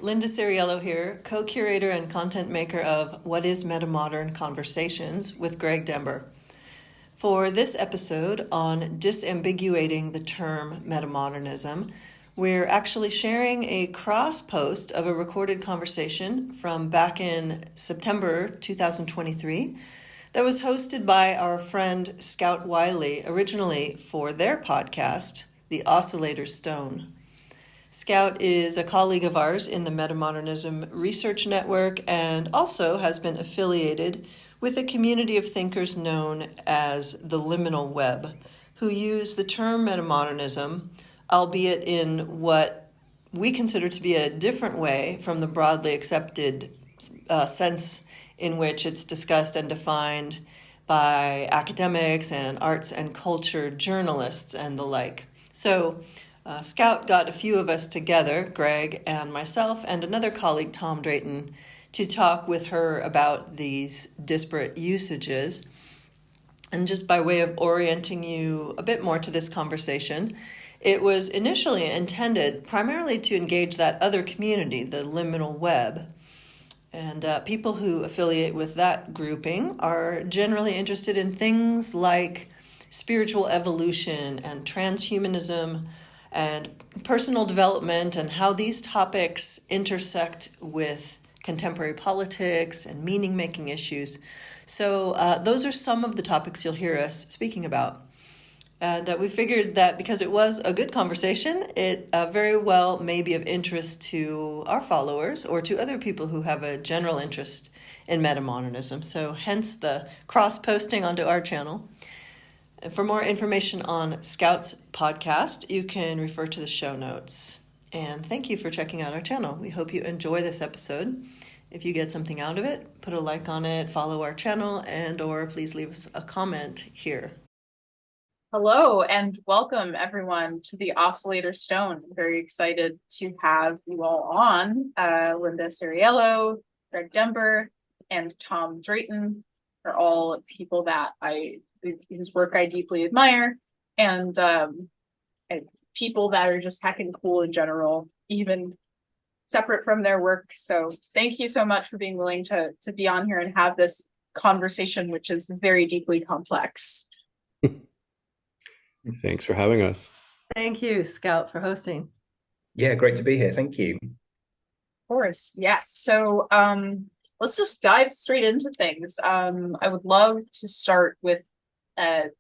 Linda Ceriello here, co-curator and content maker of What is Metamodern Conversations with Greg Dember. For this episode on disambiguating the term metamodernism, we're actually sharing a cross post of a recorded conversation from back in September 2023 that was hosted by our friend Scout Wiley, originally for their podcast, The Oscillator Stone. Scout is a colleague of ours in the Metamodernism Research Network and also has been affiliated with a community of thinkers known as the Liminal Web, who use the term metamodernism, albeit in what we consider to be a different way from the broadly accepted sense in which it's discussed and defined by academics and arts and culture journalists and the like. So Scout got a few of us together, Greg and myself and another colleague, Tom Drayton, to talk with her about these disparate usages. And just by way of orienting you a bit more to this conversation, it was initially intended primarily to engage that other community, the Liminal Web. And people who affiliate with that grouping are generally interested in things like spiritual evolution and transhumanism, and personal development and how these topics intersect with contemporary politics and meaning-making issues. So those are some of the topics you'll hear us speaking about. And we figured that because it was a good conversation, it very well may be of interest to our followers or to other people who have a general interest in metamodernism. So hence the cross-posting onto our channel. For more information on Scout's podcast, you can refer to the show notes. And thank you for checking out our channel. We hope you enjoy this episode. If you get something out of it, put a like on it, follow our channel, and/or please leave us a comment here. Hello and welcome everyone to the Oscillator Stone. I'm very excited to have you all on. Linda Ceriello, Greg Dember, and Tom Drayton are all people that whose work I deeply admire, and people that are just heckin' cool in general, even separate from their work. So thank you so much for being willing to be on here and have this conversation, which is very deeply complex. Thanks for having us. Thank you, Scout, for hosting. Yeah, great to be here. Thank you. Of course, yes. So let's just dive straight into things. I would love to start with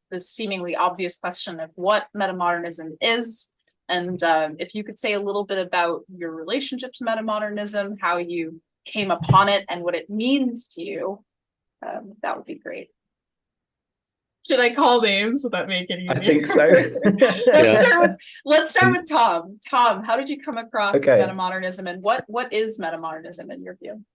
the seemingly obvious question of what metamodernism is, and if you could say a little bit about your relationship to metamodernism, how you came upon it, and what it means to you, that would be great. Should I call names? Would that make it easier? I think so. Let's start with Tom. Tom, how did you come across metamodernism, and what is metamodernism in your view?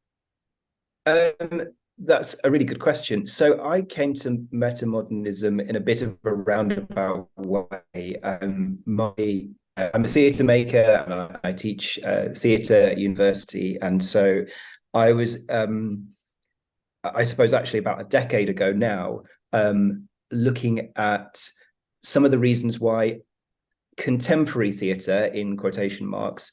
That's a really good question. So I came to metamodernism in a bit of a roundabout way. I'm a theatre maker and I teach theatre at university. And so I was, I suppose actually about a decade ago now, looking at some of the reasons why contemporary theatre, in quotation marks,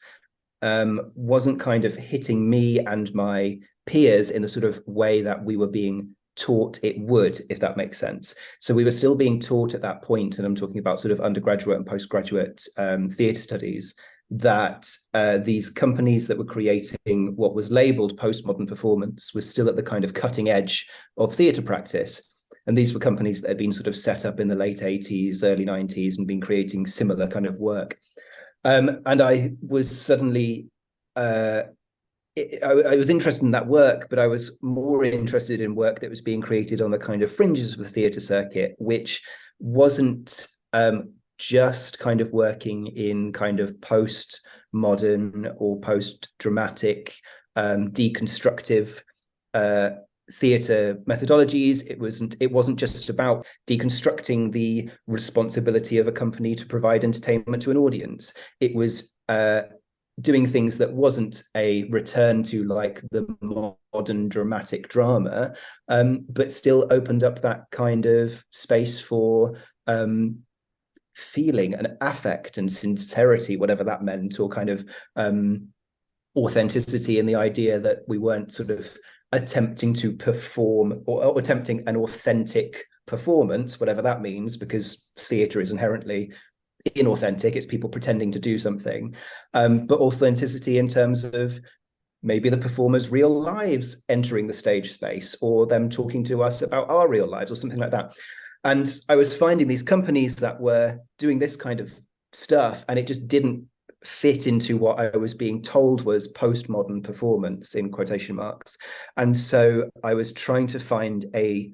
wasn't kind of hitting me and my peers in the sort of way that we were being taught it would, if that makes sense. So we were still being taught at that point, and I'm talking about sort of undergraduate and postgraduate theatre studies, that these companies that were creating what was labelled postmodern performance was still at the kind of cutting edge of theatre practice. And these were companies that had been sort of set up in the late 80s, early 90s, and been creating similar kind of work. And I was suddenly I was interested in that work, but I was more interested in work that was being created on the kind of fringes of the theatre circuit, which wasn't just kind of working in kind of post-modern or post-dramatic, deconstructive theatre methodologies. It wasn't just about deconstructing the responsibility of a company to provide entertainment to an audience. It was doing things that wasn't a return to like the modern dramatic drama, but still opened up that kind of space for feeling and affect and sincerity, whatever that meant, or kind of authenticity in the idea that we weren't sort of attempting to perform or attempting an authentic performance, whatever that means, because theatre is inherently inauthentic. It's people pretending to do something, but authenticity in terms of maybe the performers' real lives entering the stage space, or them talking to us about our real lives, or something like that. And I was finding these companies that were doing this kind of stuff, and it just didn't fit into what I was being told was postmodern performance, in quotation marks. And so I was trying to find a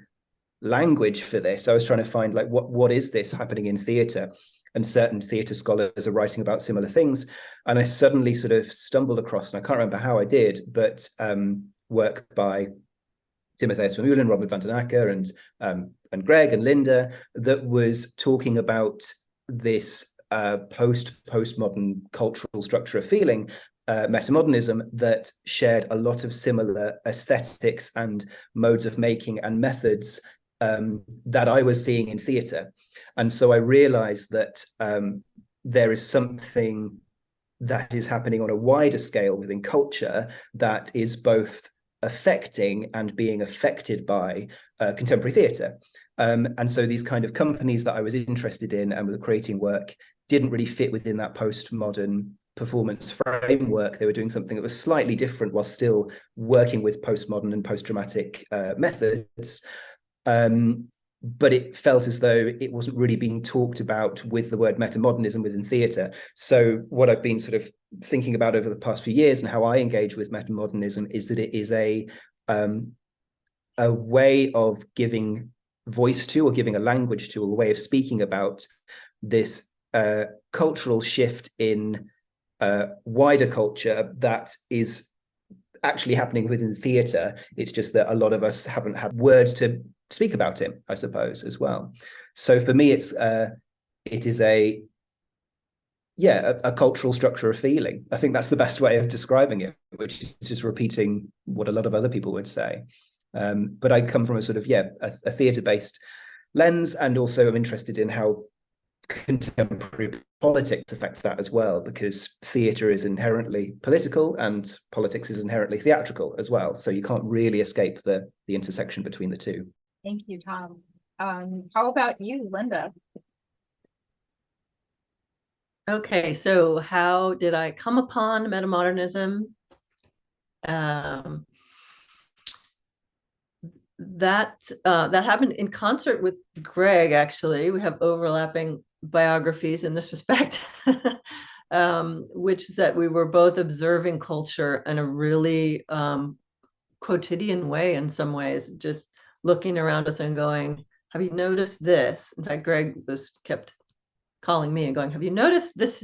language for this. I was trying to find, like, what is this happening in theatre? And certain theatre scholars are writing about similar things. And I suddenly sort of stumbled across, and I can't remember how I did, but work by Timotheus Vermeulen, Robert van den Akker, and Greg and Linda, that was talking about this postmodern cultural structure of feeling, metamodernism, that shared a lot of similar aesthetics and modes of making and methods that I was seeing in theatre. And so I realized that there is something that is happening on a wider scale within culture that is both affecting and being affected by contemporary theatre. And so these kind of companies that I was interested in and were creating work didn't really fit within that postmodern performance framework. They were doing something that was slightly different while still working with postmodern and post-dramatic methods. But it felt as though it wasn't really being talked about with the word metamodernism within theatre. So what I've been sort of thinking about over the past few years, and how I engage with metamodernism, is that it is a way of giving voice to, or giving a language to, or a way of speaking about this cultural shift in wider culture that is actually happening within theatre. It's just that a lot of us haven't had words to speak about it, I suppose, as well. So for me, it is a cultural structure of feeling. I think that's the best way of describing it, which is just repeating what a lot of other people would say. But I come from a sort of a theatre-based lens, and also I'm interested in how contemporary politics affect that as well, because theatre is inherently political and politics is inherently theatrical as well. So you can't really escape the intersection between the two. Thank you, Tom. How about you, Linda? Okay, so how did I come upon metamodernism? That happened in concert with Greg, actually. We have overlapping biographies in this respect, which is that we were both observing culture in a really quotidian way in some ways, just looking around us and going, have you noticed this? In fact, Greg kept calling me and going, have you noticed this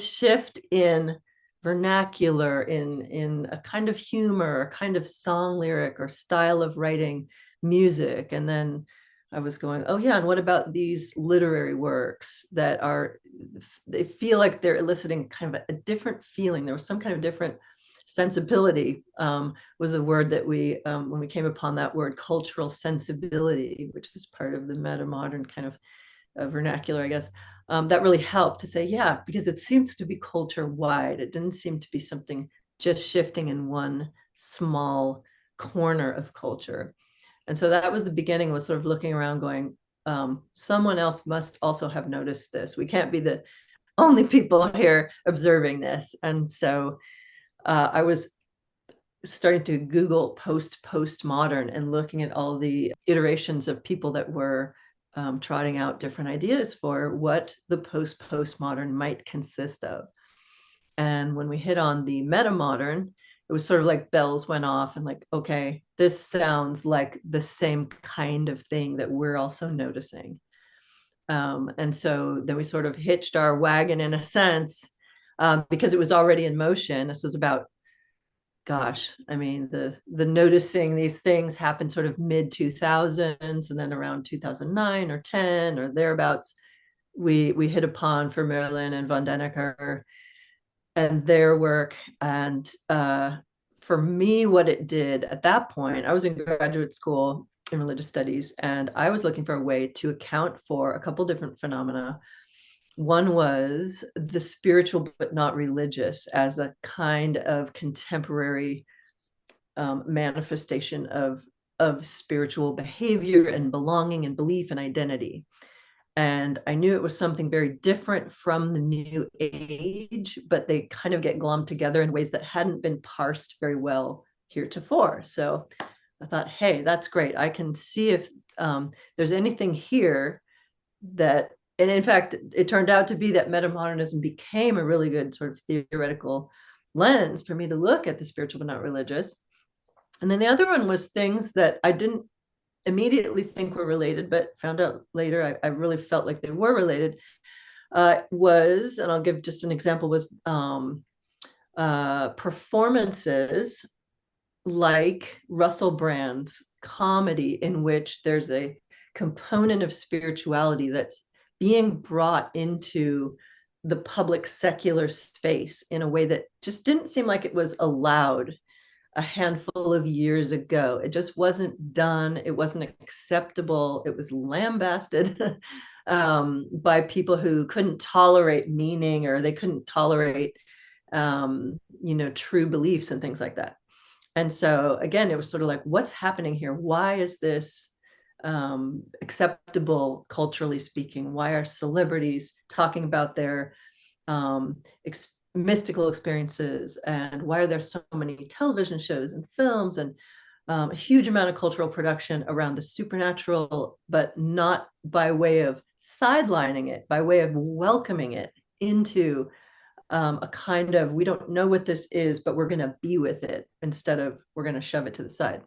shift in vernacular, in a kind of humor, a kind of song lyric or style of writing music? And then I was going, oh yeah, and what about these literary works that they feel like they're eliciting kind of a different feeling? There was some kind of different sensibility, was a word that we, when we came upon that word, cultural sensibility, which is part of the metamodern kind of vernacular, I guess, that really helped to say, yeah, because it seems to be culture wide. It didn't seem to be something just shifting in one small corner of culture. And so that was the beginning, was sort of looking around going, someone else must also have noticed this. We can't be the only people here observing this. And so I was starting to Google postmodern and looking at all the iterations of people that were trotting out different ideas for what the postmodern might consist of. And when we hit on the metamodern, it was sort of like bells went off and like, okay, this sounds like the same kind of thing that we're also noticing. And so then we sort of hitched our wagon in a sense, because it was already in motion. This was about, gosh, I mean, the noticing these things happened sort of mid 2000s, and then around 2009 or 10 or thereabouts, we hit upon Vermeulen and van den Akker and their work. And for me, what it did at that point, I was in graduate school in religious studies, and I was looking for a way to account for a couple different phenomena. One was the spiritual but not religious as a kind of contemporary manifestation of spiritual behavior and belonging and belief and identity. And I knew it was something very different from the New Age, but they kind of get glommed together in ways that hadn't been parsed very well heretofore. So I thought, hey, that's great. I can see if there's anything here that, and in fact, it turned out to be that metamodernism became a really good sort of theoretical lens for me to look at the spiritual but not religious. And then the other one was things that I didn't immediately think were related, but found out later I really felt like they were related, was, and I'll give just an example, was performances like Russell Brand's comedy, in which there's a component of spirituality that's being brought into the public secular space in a way that just didn't seem like it was allowed a handful of years ago. It just wasn't done. It wasn't acceptable. It was lambasted by people who couldn't tolerate meaning, or they couldn't tolerate, true beliefs and things like that. And so again, it was sort of like, what's happening here? Why is this acceptable, culturally speaking? Why are celebrities talking about their mystical experiences, and why are there so many television shows and films and a huge amount of cultural production around the supernatural, but not by way of sidelining it, by way of welcoming it into a kind of, we don't know what this is, but we're going to be with it, instead of we're going to shove it to the side.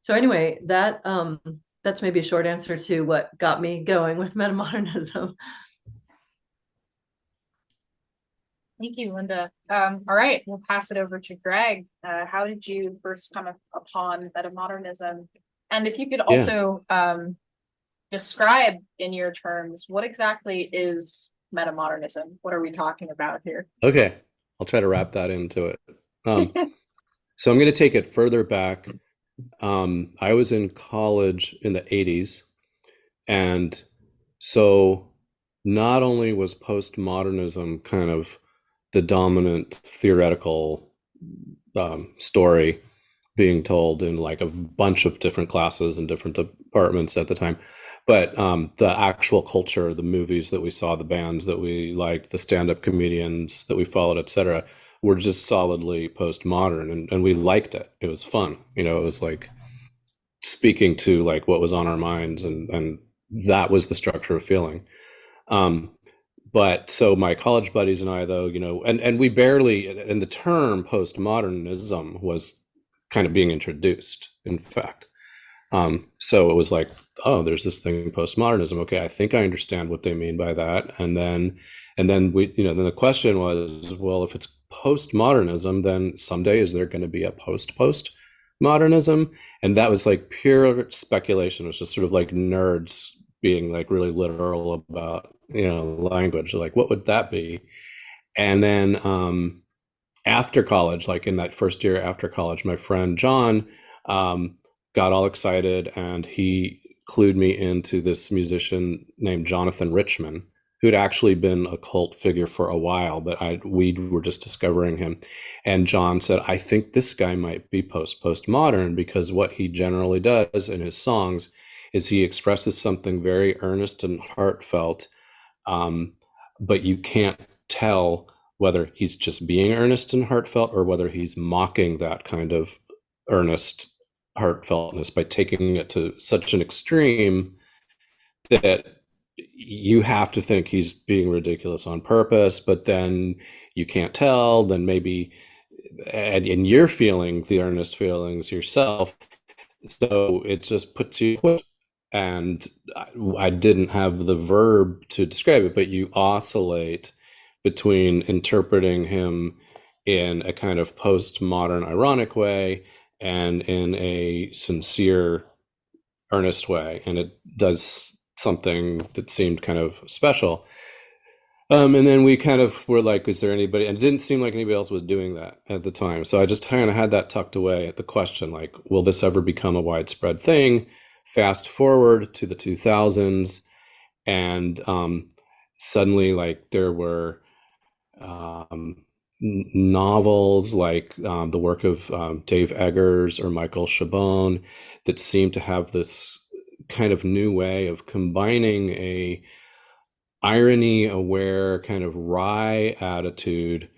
So anyway, that's maybe a short answer to what got me going with metamodernism. Thank you, Linda. All right, we'll pass it over to Greg. How did you first come upon metamodernism? And if you could also describe in your terms, what exactly is metamodernism? What are we talking about here? Okay, I'll try to wrap that into it. So I'm going to take it further back. I was in college in the 80s. And so not only was postmodernism kind of the dominant theoretical story being told in like a bunch of different classes and different departments at the time, but the actual culture, the movies that we saw, the bands that we liked, the stand-up comedians that we followed, etc., were just solidly postmodern, and we liked it. It was fun. It was like speaking to like what was on our minds, and that was the structure of feeling. But so my college buddies and I, though, and we barely, and the term postmodernism was kind of being introduced, in fact. So it was like, oh, there's this thing, postmodernism. Okay, I think I understand what they mean by that. And then we, then the question was, well, if it's postmodernism, then someday is there going to be a postmodernism? And that was like pure speculation. It was just sort of like nerds being like really literal about, language. Like, what would that be? And then after college, like in that first year after college, my friend John got all excited, and he clued me into this musician named Jonathan Richman, who'd actually been a cult figure for a while, but we were just discovering him. And John said, I think this guy might be postmodern, because what he generally does in his songs is he expresses something very earnest and heartfelt, but you can't tell whether he's just being earnest and heartfelt, or whether he's mocking that kind of earnest heartfeltness by taking it to such an extreme that you have to think he's being ridiculous on purpose, but then you can't tell. Then maybe, and you're feeling the earnest feelings yourself, so it just puts you. And I didn't have the verb to describe it, but you oscillate between interpreting him in a kind of postmodern ironic way and in a sincere, earnest way. And it does something that seemed kind of special. And then we kind of were like, is there anybody? And it didn't seem like anybody else was doing that at the time. So I just kind of had that tucked away at the question, like, will this ever become a widespread thing? Fast forward to the 2000s, and suddenly like there were novels like the work of Dave Eggers or Michael Chabon that seemed to have this kind of new way of combining a irony aware kind of wry attitude,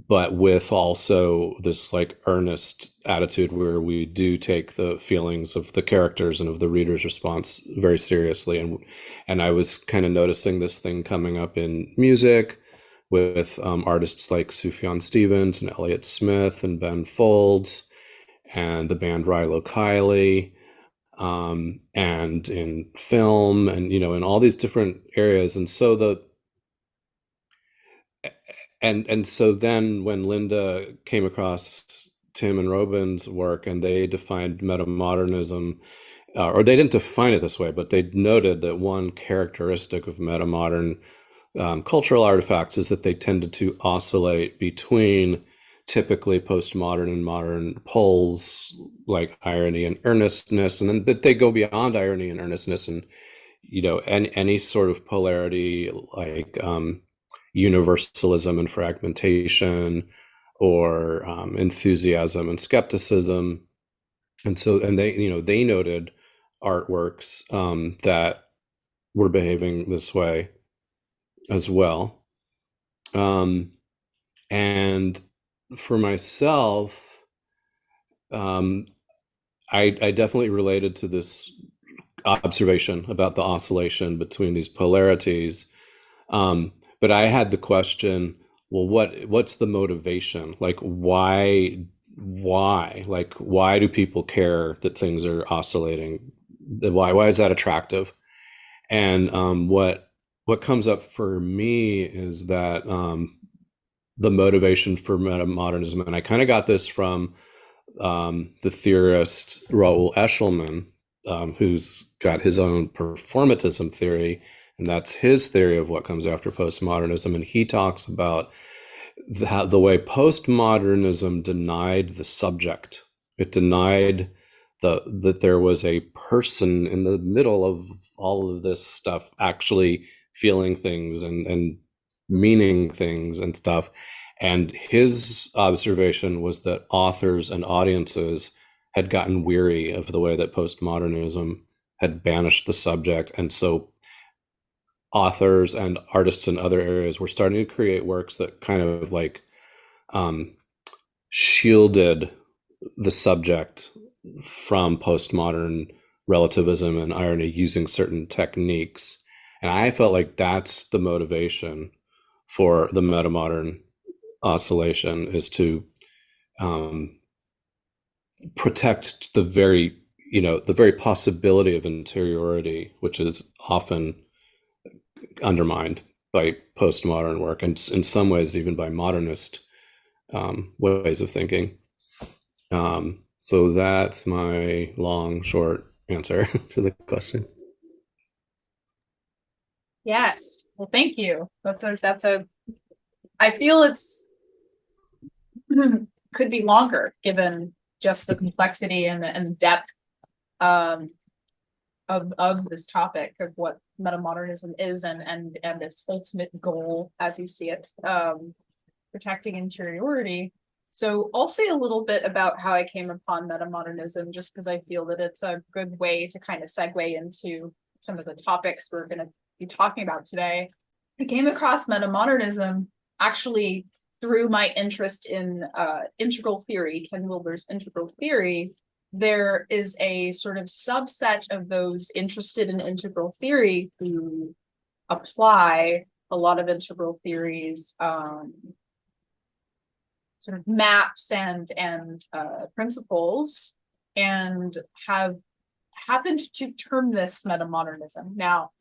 but with also this like earnest attitude where we do take the feelings of the characters and of the reader's response very seriously. And I was kind of noticing this thing coming up in music with artists like Sufjan Stevens and Elliott Smith and Ben Folds and the band Rilo Kiley, and in film, and in all these different areas. And so so then when Linda came across Tim and Robin's work and they defined metamodernism, or they didn't define it this way, but they noted that one characteristic of metamodern cultural artifacts is that they tended to oscillate between typically postmodern and modern poles like irony and earnestness, and then but they go beyond irony and earnestness, and any sort of polarity like universalism and fragmentation, or enthusiasm and skepticism. And they noted artworks that were behaving this way as well. And for myself, I definitely related to this observation about the oscillation between these polarities. But I had the question, well, what's the motivation? Like, why do people care that things are oscillating? Why is that attractive? And what comes up for me is that the motivation for metamodernism, and I kind of got this from the theorist Raoul Eshelman, who's got his own performatism theory, and that's his theory of what comes after postmodernism. And he talks about the way postmodernism denied the subject. It denied that there was a person in the middle of all of this stuff actually feeling things and meaning things and stuff. And his observation was that authors and audiences had gotten weary of the way that postmodernism had banished the subject. And so authors and artists in other areas were starting to create works that kind of like shielded the subject from postmodern relativism and irony using certain techniques. And I felt like that's the motivation for the metamodern oscillation, is to protect the very possibility of interiority, which is often undermined by postmodern work, and in some ways even by modernist ways of thinking. So that's my long, short answer to the question. Yes. Well, thank you. I feel it's could be longer given just the complexity and depth of this topic of what metamodernism is and its ultimate goal as you see it, protecting interiority. So I'll say a little bit about how I came upon metamodernism, just because I feel that it's a good way to kind of segue into some of the topics we're going to be talking about today. I came across metamodernism actually through my interest in integral theory, Ken Wilber's integral theory. There is a sort of subset of those interested in integral theory who apply a lot of integral theories, sort of maps and principles, and have happened to term this metamodernism. Now,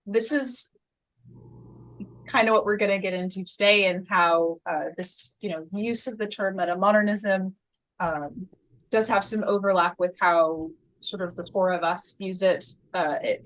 this is kind of what we're going to get into today, and how this use of the term metamodernism does have some overlap with how sort of the four of us use it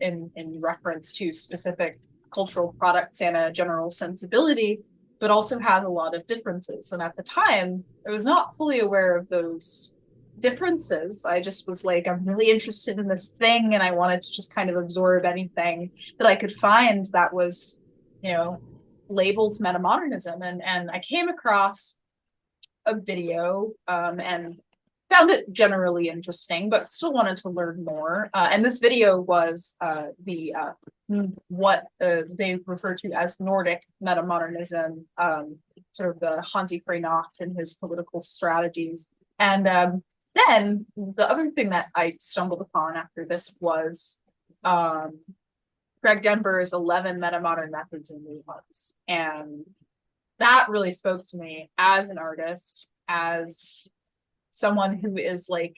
in reference to specific cultural products and a general sensibility, but also has a lot of differences. And at the time, I was not fully aware of those differences. I just was like, I'm really interested in this thing, and I wanted to just kind of absorb anything that I could find that was, you know, labeled metamodernism. And I came across a video and found it generally interesting, but still wanted to learn more. And this video was what they refer to as Nordic metamodernism, sort of the Hansi Freynock and his political strategies. And then the other thing that I stumbled upon after this was Greg Dember's 11 Metamodern Methods and New Ones. And that really spoke to me as an artist, as someone who is like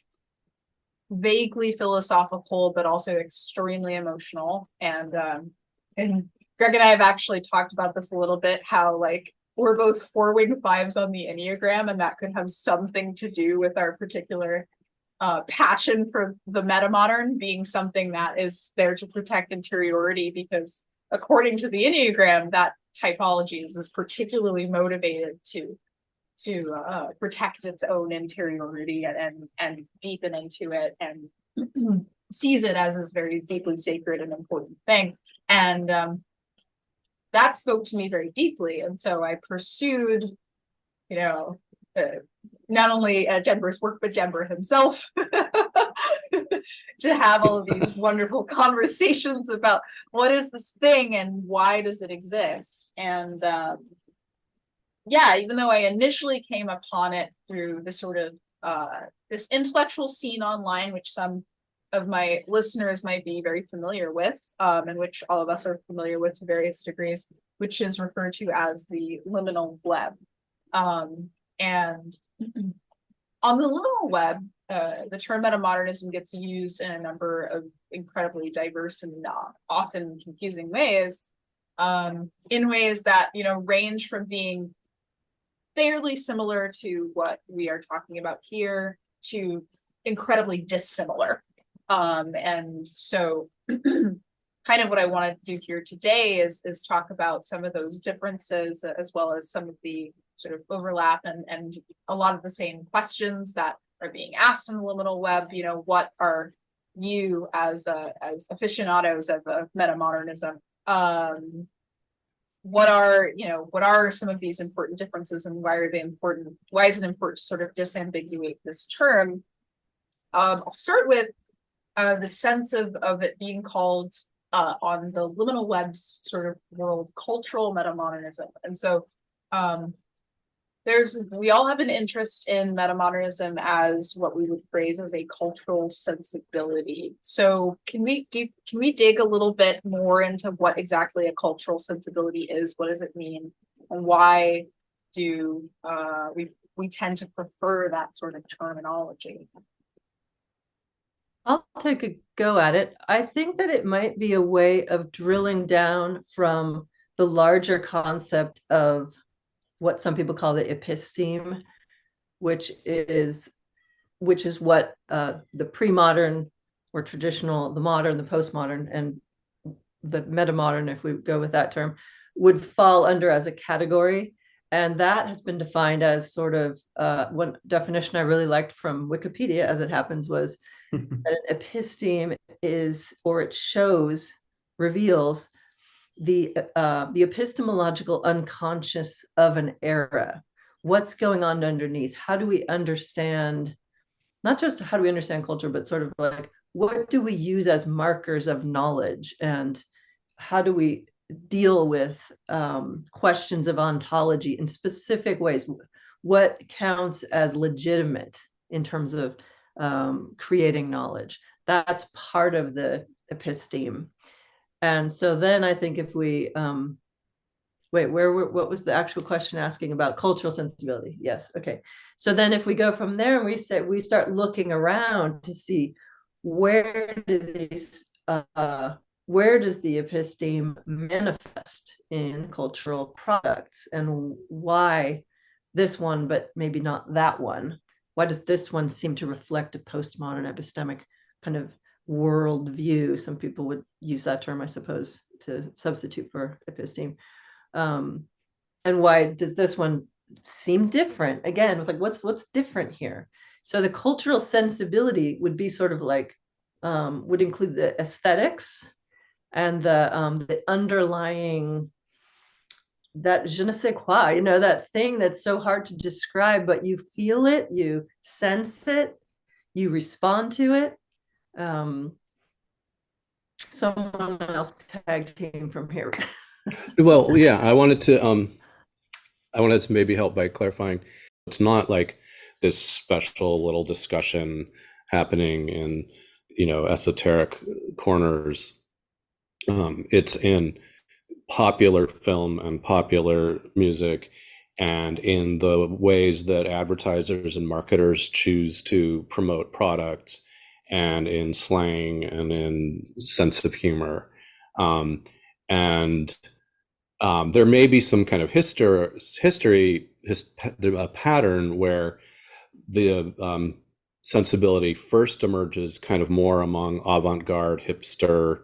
vaguely philosophical, but also extremely emotional. And Greg and I have actually talked about this a little bit, how like we're both 4-wing 5s on the Enneagram, and that could have something to do with our particular passion for the metamodern being something that is there to protect interiority, because according to the Enneagram, that typology is particularly motivated to protect its own interiority and deepen into it and sees it as this very deeply sacred and important thing. And that spoke to me very deeply. And so I pursued, you know, not only Dember's work, but Dember himself to have all of these wonderful conversations about what is this thing and why does it exist. And yeah, even though I initially came upon it through this sort of this intellectual scene online, which some of my listeners might be very familiar with, and which all of us are familiar with to various degrees, which is referred to as the Liminal Web. And on the Liminal Web, the term metamodernism gets used in a number of incredibly diverse and often confusing ways, in ways that, you know, range from being fairly similar to what we are talking about here to incredibly dissimilar. And so kind of what I want to do here today is talk about some of those differences, as well as some of the sort of overlap and a lot of the same questions that are being asked in the Liminal Web. You know, what are you as aficionados of metamodernism? What are some of these important differences, and why are they important? Why is it important to sort of disambiguate this term? I'll start with the sense of it being called on the Liminal Web's sort of world cultural metamodernism. And so we all have an interest in metamodernism as what we would phrase as a cultural sensibility. So can we dig a little bit more into what exactly a cultural sensibility is? What does it mean? And why do we tend to prefer that sort of terminology? I'll take a go at it. I think that it might be a way of drilling down from the larger concept of what some people call the episteme, which is what the pre-modern or traditional, the modern, the postmodern, and the metamodern, if we go with that term, would fall under as a category. And that has been defined as sort of one definition I really liked from Wikipedia, as it happens, was that an episteme is, or it reveals the epistemological unconscious of an era. What's going on underneath? How do we understand, not just how do we understand culture, but sort of like, what do we use as markers of knowledge? And how do we deal with questions of ontology in specific ways? What counts as legitimate in terms of creating knowledge? That's part of the episteme. And so then I think if we what was the actual question asking about cultural sensibility? Yes, okay. So then if we go from there and we start looking around to see where does the episteme manifest in cultural products, and why this one but maybe not that one? Why does this one seem to reflect a postmodern epistemic kind of worldview? Some people would use that term, I suppose, to substitute for episteme. And why does this one seem different? Again, with like, what's different here? So the cultural sensibility would be sort of like, would include the aesthetics and the underlying, that je ne sais quoi, you know, that thing that's so hard to describe, but you feel it, you sense it, you respond to it. Someone else tag team from here. Well, yeah, I wanted to maybe help by clarifying. It's not like this special little discussion happening in, esoteric corners. It's in popular film and popular music, and in the ways that advertisers and marketers choose to promote products, and in slang and in sense of humor. And there may be some kind of a pattern where the sensibility first emerges kind of more among avant-garde, hipster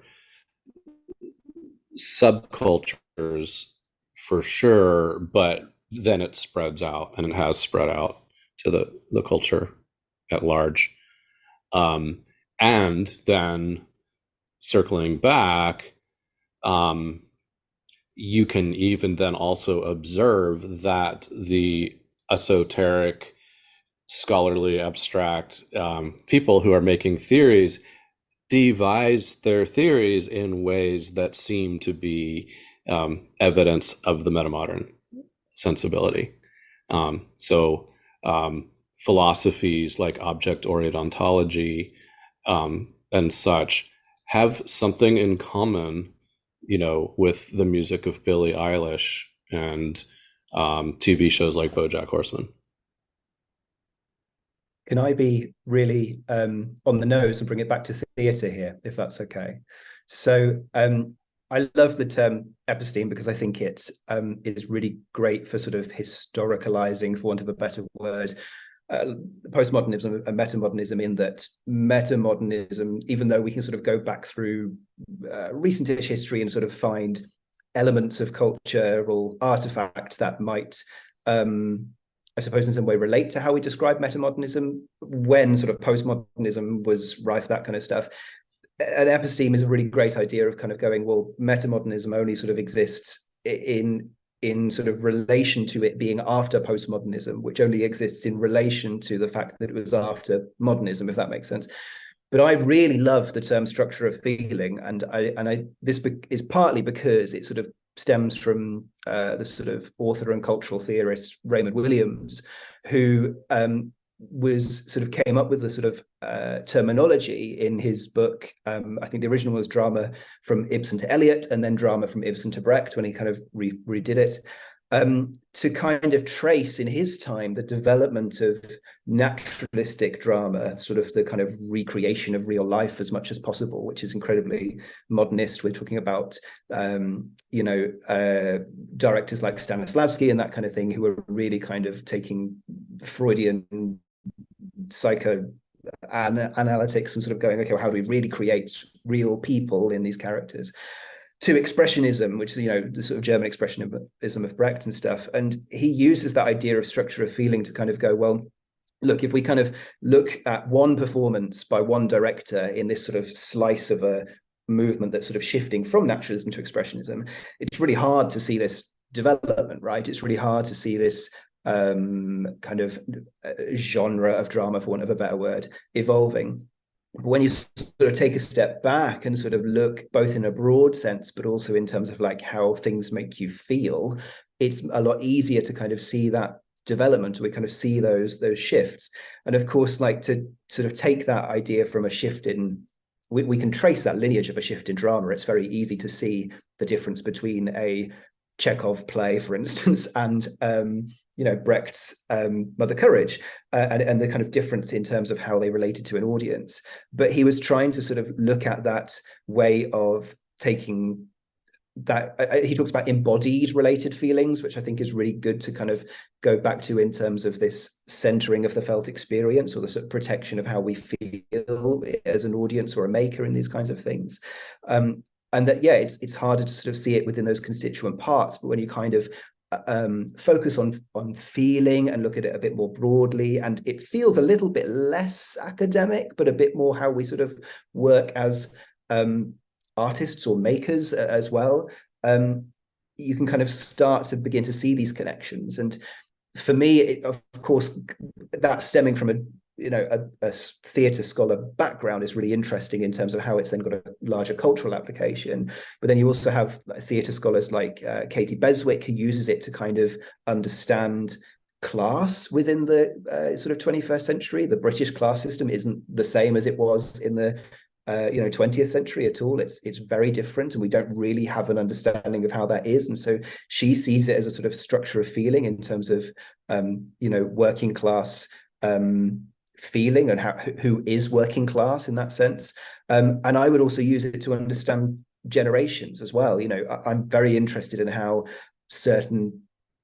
subcultures for sure, but then it spreads out, and it has spread out to the culture at large. And then circling back, you can even then also observe that the esoteric, scholarly, abstract people who are making theories devise their theories in ways that seem to be evidence of the metamodern sensibility. So philosophies like object-oriented ontology and such have something in common, with the music of Billie Eilish and TV shows like BoJack Horseman. Can I be really on the nose and bring it back to theatre here, if that's okay? So I love the term episteme because I think it is really great for sort of historicalizing, for want of a better word, postmodernism and metamodernism, in that metamodernism, even though we can sort of go back through recent-ish history and sort of find elements of cultural artifacts that might I suppose in some way relate to how we describe metamodernism when sort of postmodernism was rife, that kind of stuff. An episteme is a really great idea of kind of going, well, metamodernism only sort of exists in sort of relation to it being after postmodernism, which only exists in relation to the fact that it was after modernism, if that makes sense. But I really love the term structure of feeling, and this is partly because it sort of stems from the sort of author and cultural theorist Raymond Williams, who came up with the sort of terminology in his book. I think the original was Drama from Ibsen to Eliot, and then Drama from Ibsen to Brecht when he kind of redid it, to kind of trace in his time the development of naturalistic drama, sort of the kind of recreation of real life as much as possible, which is incredibly modernist. We're talking about directors like Stanislavski and that kind of thing, who are really kind of taking Freudian psychoanalytics and sort of going, okay, well, how do we really create real people in these characters? To expressionism, which is, the sort of German expressionism of Brecht and stuff. And he uses that idea of structure of feeling to kind of go, well, look, if we kind of look at one performance by one director in this sort of slice of a movement that's sort of shifting from naturalism to expressionism, it's really hard to see this development, right? It's really hard to see this kind of genre of drama, for want of a better word, evolving. When you sort of take a step back and sort of look both in a broad sense, but also in terms of like how things make you feel, it's a lot easier to kind of see that development. We kind of see those shifts. And of course, like to sort of take that idea from a shift in, we can trace that lineage of a shift in drama. It's very easy to see the difference between a Chekhov play, for instance, and Brecht's Mother Courage, and the kind of difference in terms of how they related to an audience. But he was trying to sort of look at that way of taking that. He talks about embodied related feelings, which I think is really good to kind of go back to in terms of this centering of the felt experience, or the sort of protection of how we feel as an audience or a maker in these kinds of things. And that, yeah, it's harder to sort of see it within those constituent parts, but when you kind of focus on feeling and look at it a bit more broadly, and it feels a little bit less academic, but a bit more how we sort of work as artists or makers as well. You can kind of start to begin to see these connections, and for me, of course, that stemming from a theatre scholar background is really interesting in terms of how it's then got a larger cultural application. But then you also have theatre scholars like Katie Beswick, who uses it to kind of understand class within the sort of 21st century. The British class system isn't the same as it was in the 20th century at all. It's very different, and we don't really have an understanding of how that is. And so she sees it as a sort of structure of feeling in terms of working class feeling, and who is working class in that sense. And I would also use it to understand generations as well. I'm very interested in how certain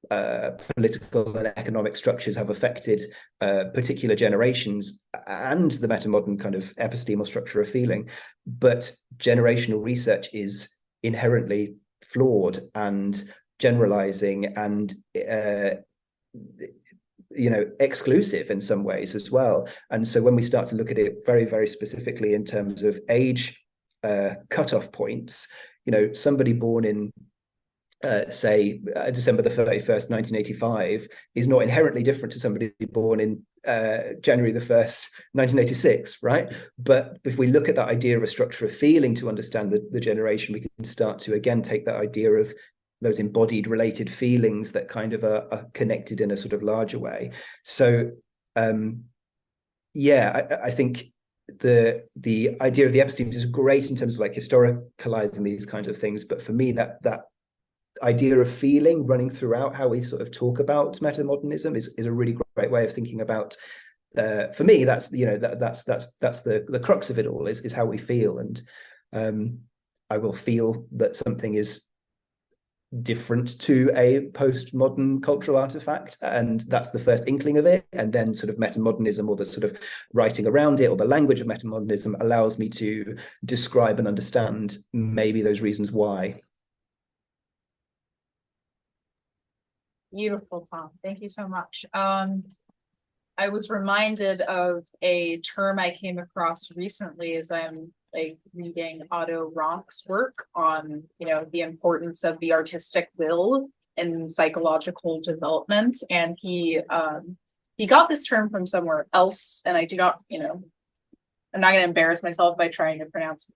political and economic structures have affected particular generations and the metamodern kind of epistemal structure of feeling. But generational research is inherently flawed and generalizing and exclusive in some ways as well. And so when we start to look at it very, very specifically in terms of age cutoff points, somebody born in say December the 31st, 1985 is not inherently different to somebody born in January the 1st, 1986, right? But if we look at that idea of a structure of feeling to understand the generation, we can start to again take that idea of those embodied related feelings that kind of are connected in a sort of larger way. So I think the idea of the epistemes is great in terms of like historicalizing these kinds of things, but for me that idea of feeling running throughout how we sort of talk about metamodernism is a really great way of thinking about. For me, that's the crux of it all is how we feel, and I will feel that something is different to a postmodern cultural artifact, and that's the first inkling of it. And then sort of metamodernism, or the sort of writing around it, or the language of metamodernism, allows me to describe and understand maybe those reasons why. Beautiful, Tom. Thank you so much. I was reminded of a term I came across recently as I'm reading Otto Ronk's work on, the importance of the artistic will in psychological development. And he got this term from somewhere else, and I do not, I'm not going to embarrass myself by trying to pronounce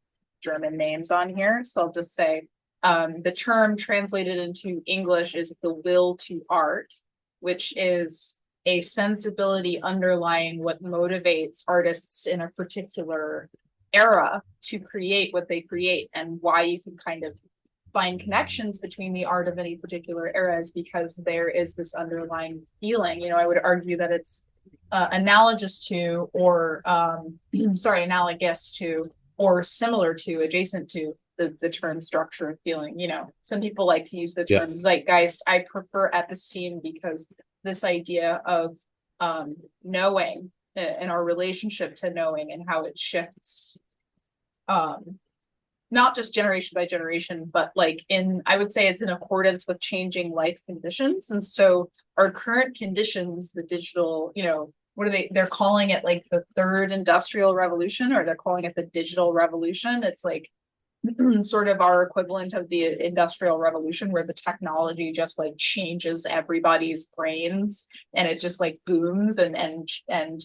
German names on here. So I'll just say, the term translated into English is the will to art, which is a sensibility underlying what motivates artists in a particular era to create what they create, and why you can kind of find connections between the art of any particular era is because there is this underlying feeling. I would argue that it's analogous to, or analogous to, or similar to, adjacent to the term structure of feeling. Some people like to use the term zeitgeist. I prefer episteme because this idea of knowing and our relationship to knowing and how it shifts, not just generation by generation, but I would say it's in accordance with changing life conditions. And so our current conditions, the digital, they're calling it the third industrial revolution, or they're calling it the digital revolution. It's sort of our equivalent of the industrial revolution, where the technology just changes everybody's brains, and it just booms, and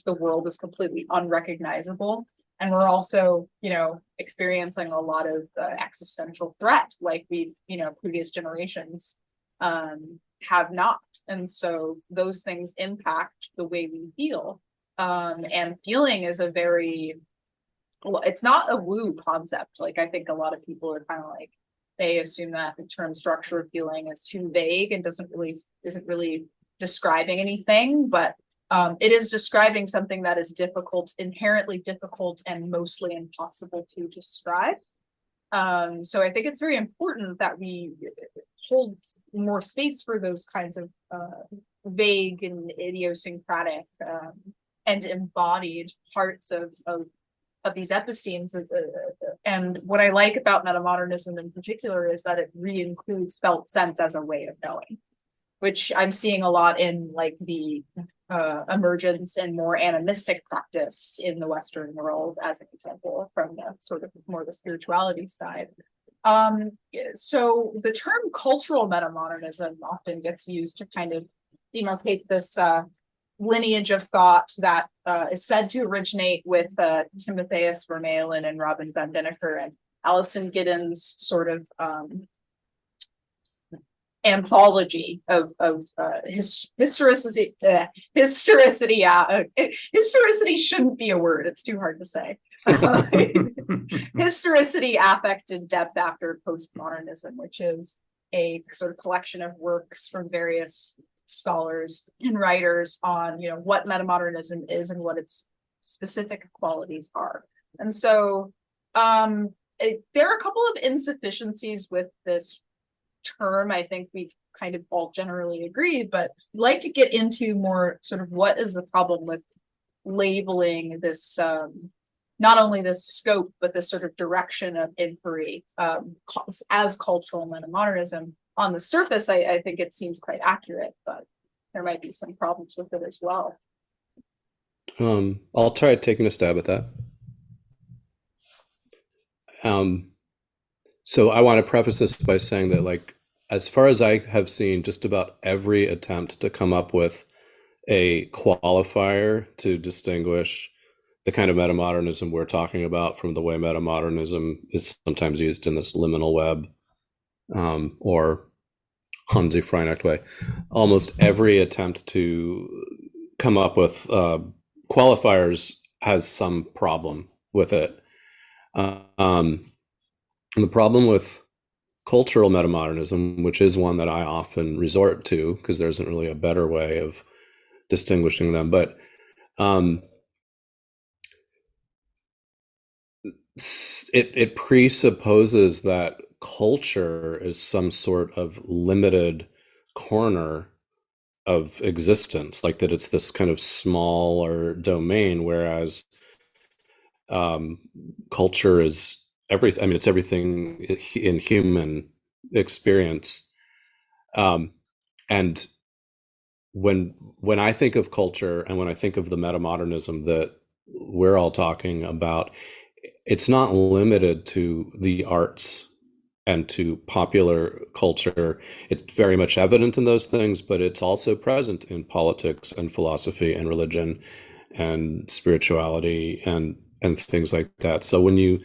the world is completely unrecognizable. And we're also experiencing a lot of existential threat previous generations have not. And so those things impact the way we feel, and feeling is a very, it's not a woo concept. I think a lot of people are kind of they assume that the term structure of feeling is too vague and isn't really describing anything, but it is describing something that is inherently difficult, and mostly impossible to describe. So I think it's very important that we hold more space for those kinds of vague and idiosyncratic and embodied parts of these epistemes. And what I like about metamodernism in particular is that it re-includes felt sense as a way of knowing, which I'm seeing a lot in like the emergence and more animistic practice in the Western world, as an example, from the sort of more the spirituality side. So the term cultural metamodernism often gets used to kind of demarcate this lineage of thought that is said to originate with Timotheus Vermaelen and Robin van Denneker and Alison Giddens' sort of anthology of historicity. Historicity shouldn't be a word. It's too hard to say. Historicity, affect, and depth after postmodernism, which is a sort of collection of works from various scholars and writers on, you know, what metamodernism is and what its specific qualities are. And so there are a couple of insufficiencies with this term. I think we kind of all generally agree, but I'd like to get into more sort of what is the problem with labeling this, not only this scope, but this sort of direction of inquiry as cultural metamodernism. On the surface, I think it seems quite accurate, but there might be some problems with it as well. I'll try taking a stab at that. So I want to preface this by saying that, like, as far as I have seen, just about every attempt to come up with a qualifier to distinguish the kind of metamodernism we're talking about from the way metamodernism is sometimes used in this liminal web, or Hansi Freinacht way. Almost every attempt to come up with qualifiers has some problem with it. And the problem with cultural metamodernism, which is one that I often resort to because there isn't really a better way of distinguishing them, but it presupposes that culture is some sort of limited corner of existence, like that it's this kind of smaller domain, whereas culture is everything. I mean, it's everything in human experience. And when I think of culture and when I think of the metamodernism that we're all talking about, it's not limited to the arts and to popular culture. It's very much evident in those things, but it's also present in politics and philosophy and religion and spirituality and things like that. So when you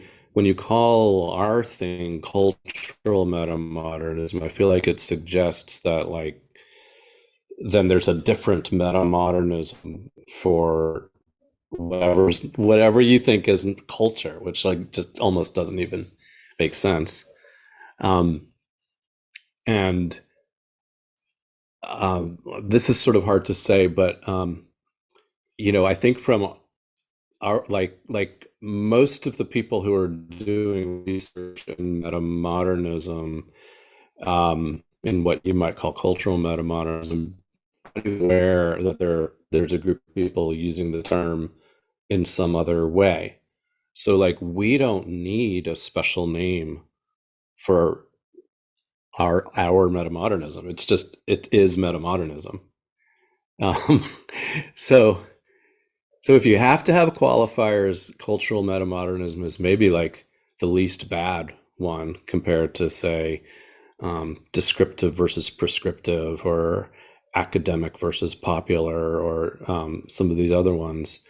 call our thing cultural metamodernism, I feel like it suggests that, like, then there's a different metamodernism for whatever you think isn't culture, which, like, just almost doesn't even make sense. This is sort of hard to say, but you know, I think from our like most of the people who are doing research in metamodernism, in what you might call cultural metamodernism, aware that there's a group of people using the term in some other way. So, like, we don't need a special name for our metamodernism. It's just, it is metamodernism. So if you have to have qualifiers, cultural metamodernism is maybe like the least bad one compared to, say, descriptive versus prescriptive, or academic versus popular, or some of these other ones.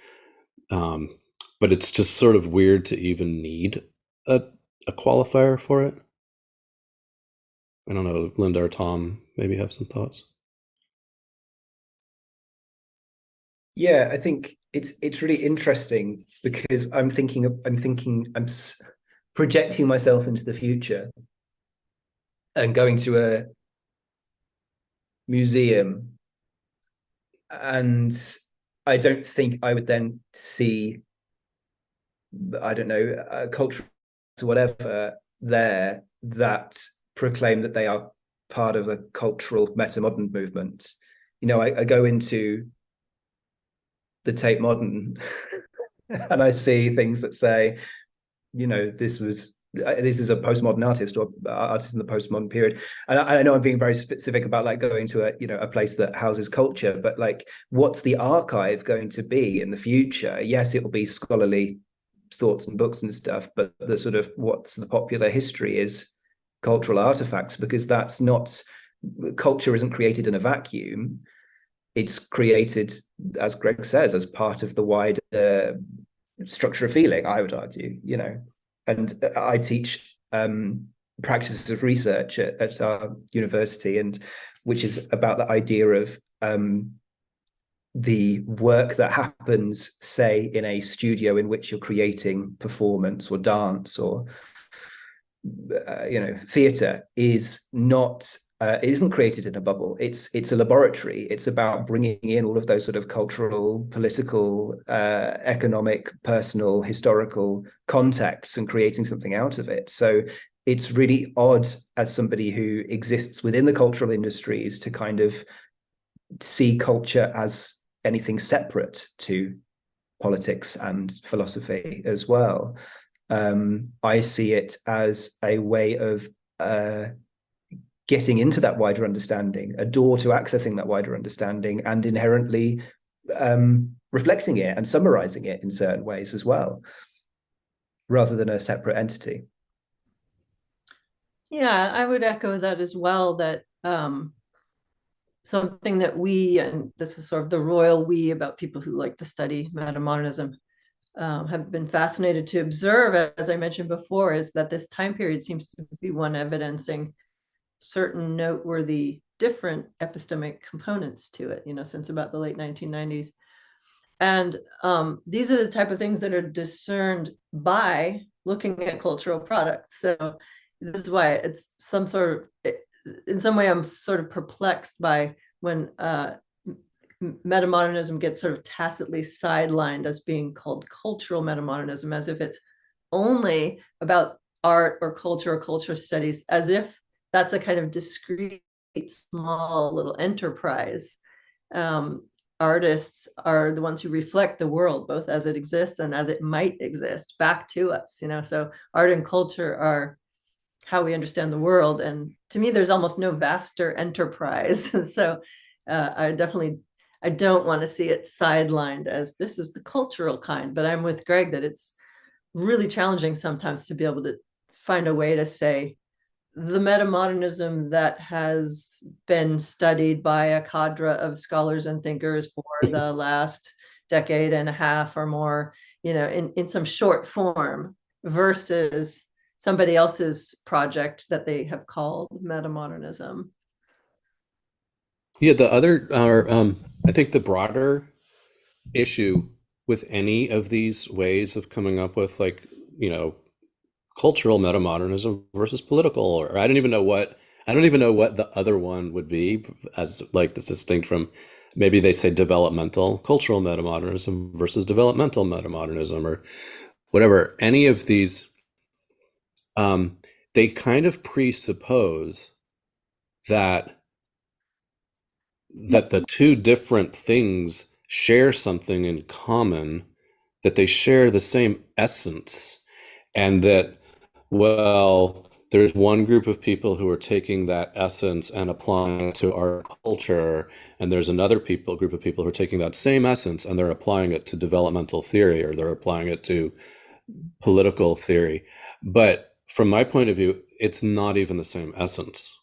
But it's just sort of weird to even need a qualifier for it. I don't know, Linda or Tom maybe have some thoughts. Yeah, I think it's really interesting because I'm projecting myself into the future and going to a museum, and I don't think I would then see, I don't know, a cultural whatever there that proclaim that they are part of a cultural metamodern movement. You know, I go into the Tate Modern and I see things that say, you know, this was this is a postmodern artist or artist in the postmodern period. And I know I'm being very specific about like going to a place that houses culture, but like, what's the archive going to be in the future? Yes, it will be scholarly thoughts and books and stuff, but the sort of what's the popular history is cultural artifacts, because that's not, culture isn't created in a vacuum. It's created, as Greg says, as part of the wider structure of feeling, I would argue, and I teach practices of research at our university, and which is about the idea of the work that happens, say, in a studio in which you're creating performance or dance or theatre is not it isn't created in a bubble. It's a laboratory. It's about bringing in all of those sort of cultural, political, economic, personal, historical contexts and creating something out of it. So it's really odd, as somebody who exists within the cultural industries, to kind of see culture as anything separate to politics and philosophy as well. I see it as a way of getting into that wider understanding, a door to accessing that wider understanding, and inherently reflecting it and summarizing it in certain ways as well, rather than a separate entity. Yeah, I would echo that as well, that something that we, and this is sort of the royal we about people who like to study metamodernism, have been fascinated to observe, as I mentioned before, is that this time period seems to be one evidencing certain noteworthy different epistemic components to it, since about the late 1990s. And these are the type of things that are discerned by looking at cultural products. So this is why it's in some way, I'm sort of perplexed by when metamodernism gets sort of tacitly sidelined as being called cultural metamodernism, as if it's only about art or culture studies, as if that's a kind of discrete, small little enterprise. Artists are the ones who reflect the world, both as it exists and as it might exist, back to us. So art and culture are how we understand the world. And to me, there's almost no vaster enterprise. So I don't want to see it sidelined as this is the cultural kind, but I'm with Greg that it's really challenging sometimes to be able to find a way to say the metamodernism that has been studied by a cadre of scholars and thinkers for the last decade and a half or more, in some short form, versus somebody else's project that they have called metamodernism. Yeah, the other are, I think the broader issue with any of these ways of coming up with cultural metamodernism versus political, or I don't even know what the other one would be, as like this distinct from, maybe they say developmental cultural metamodernism versus developmental metamodernism or whatever. Any of these, they kind of presuppose that the two different things share something in common, that they share the same essence, and that, well, there's one group of people who are taking that essence and applying it to our culture, and there's another group of people who are taking that same essence and they're applying it to developmental theory, or they're applying it to political theory. But from my point of view, it's not even the same essence.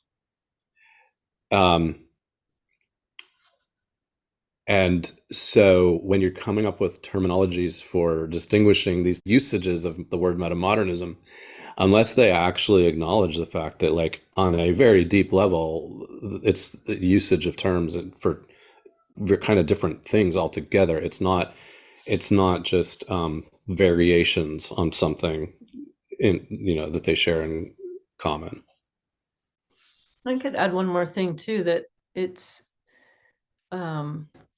And so when you're coming up with terminologies for distinguishing these usages of the word metamodernism, unless they actually acknowledge the fact that, like, on a very deep level, it's the usage of terms for kind of different things altogether. It's not just variations on something that they share in common. I could add one more thing too, that it's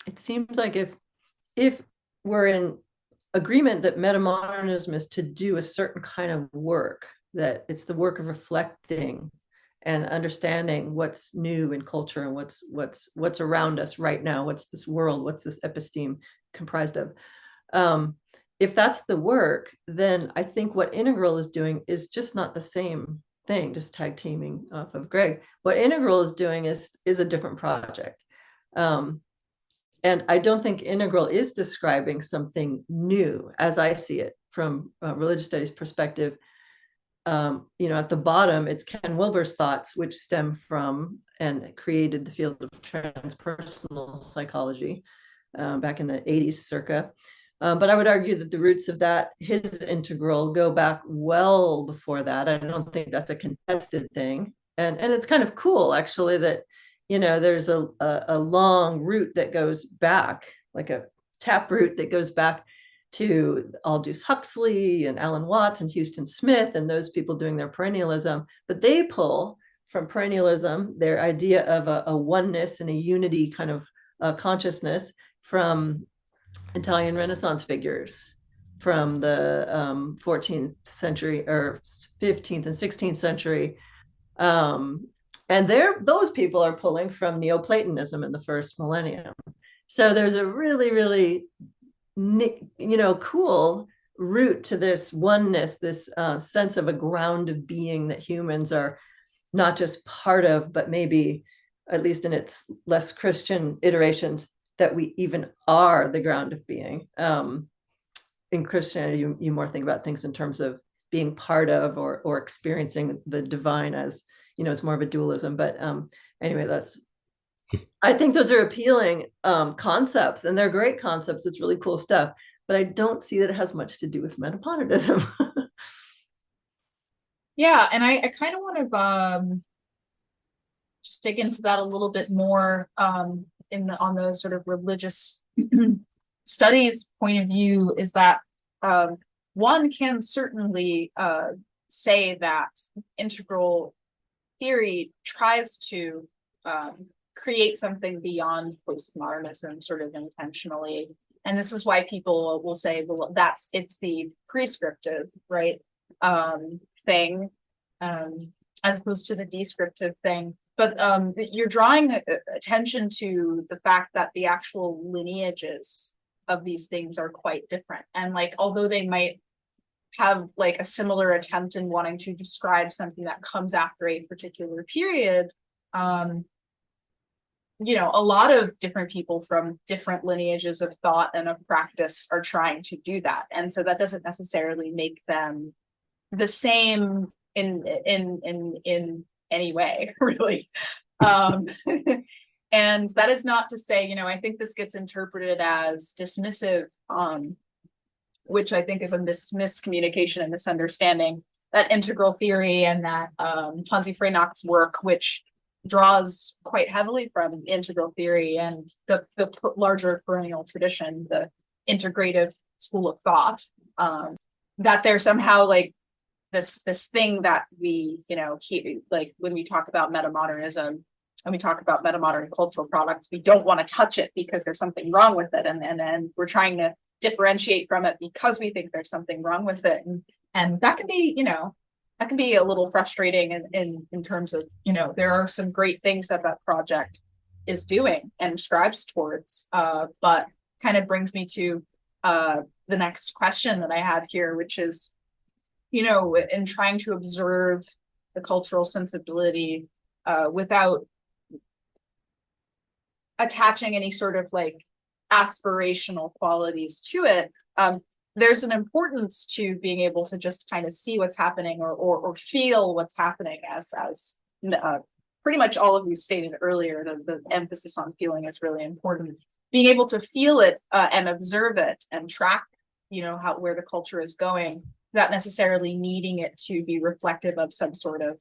it seems like if we're in agreement that metamodernism is to do a certain kind of work, that it's the work of reflecting and understanding what's new in culture and what's around us right now, what's this world, what's this episteme comprised of, if that's the work, then I think what Integral is doing is just not the same thing, just tag teaming off of Greg. What Integral is doing is a different project. And I don't think Integral is describing something new as I see it from a religious studies perspective. At the bottom, it's Ken Wilber's thoughts, which stem from and created the field of transpersonal psychology back in the 80s circa. But I would argue that the roots of that, his Integral, go back well before that. I don't think that's a contested thing. And it's kind of cool, actually, that there's a long route that goes back, like a tap route that goes back to Aldous Huxley and Alan Watts and Houston Smith and those people doing their perennialism. But they pull from perennialism their idea of a oneness and a unity kind of consciousness from Italian Renaissance figures from the 14th century or 15th and 16th century. And those people are pulling from Neoplatonism in the first millennium. So there's a really, really, cool root to this oneness, this sense of a ground of being that humans are not just part of, but maybe, at least in its less Christian iterations, that we even are the ground of being. In Christianity, you more think about things in terms of being part of or experiencing the divine as, it's more of a dualism. But anyway, I think those are appealing concepts, and they're great concepts. It's really cool stuff. But I don't see that it has much to do with Metamodernism. Yeah, and I kind of want to just dig into that a little bit more on the sort of religious studies point of view, is that one can certainly say that integral theory tries to create something beyond postmodernism sort of intentionally. And this is why people will say, well, it's the prescriptive, right, thing, as opposed to the descriptive thing. But you're drawing attention to the fact that the actual lineages of these things are quite different. And although they might have a similar attempt in wanting to describe something that comes after a particular period, a lot of different people from different lineages of thought and of practice are trying to do that. And so that doesn't necessarily make them the same in any way, really. And that is not to say, I think this gets interpreted as dismissive, which I think is a miscommunication and misunderstanding, that integral theory and that Hansi Freinacht's work, which draws quite heavily from integral theory and the larger perennial tradition, the integrative school of thought, that they're somehow this thing that we, when we talk about metamodernism and we talk about metamodern cultural products, we don't want to touch it because there's something wrong with it. And we're trying to differentiate from it because we think there's something wrong with it. And that can be, that can be a little frustrating in terms of, there are some great things that project is doing and strives towards, but kind of brings me to the next question that I have here, which is, in trying to observe the cultural sensibility without attaching any sort of aspirational qualities to it, there's an importance to being able to just kind of see what's happening or feel what's happening, as pretty much all of you stated earlier. The emphasis on feeling is really important. Being able to feel it and observe it and track, where the culture is going, not necessarily needing it to be reflective of some sort of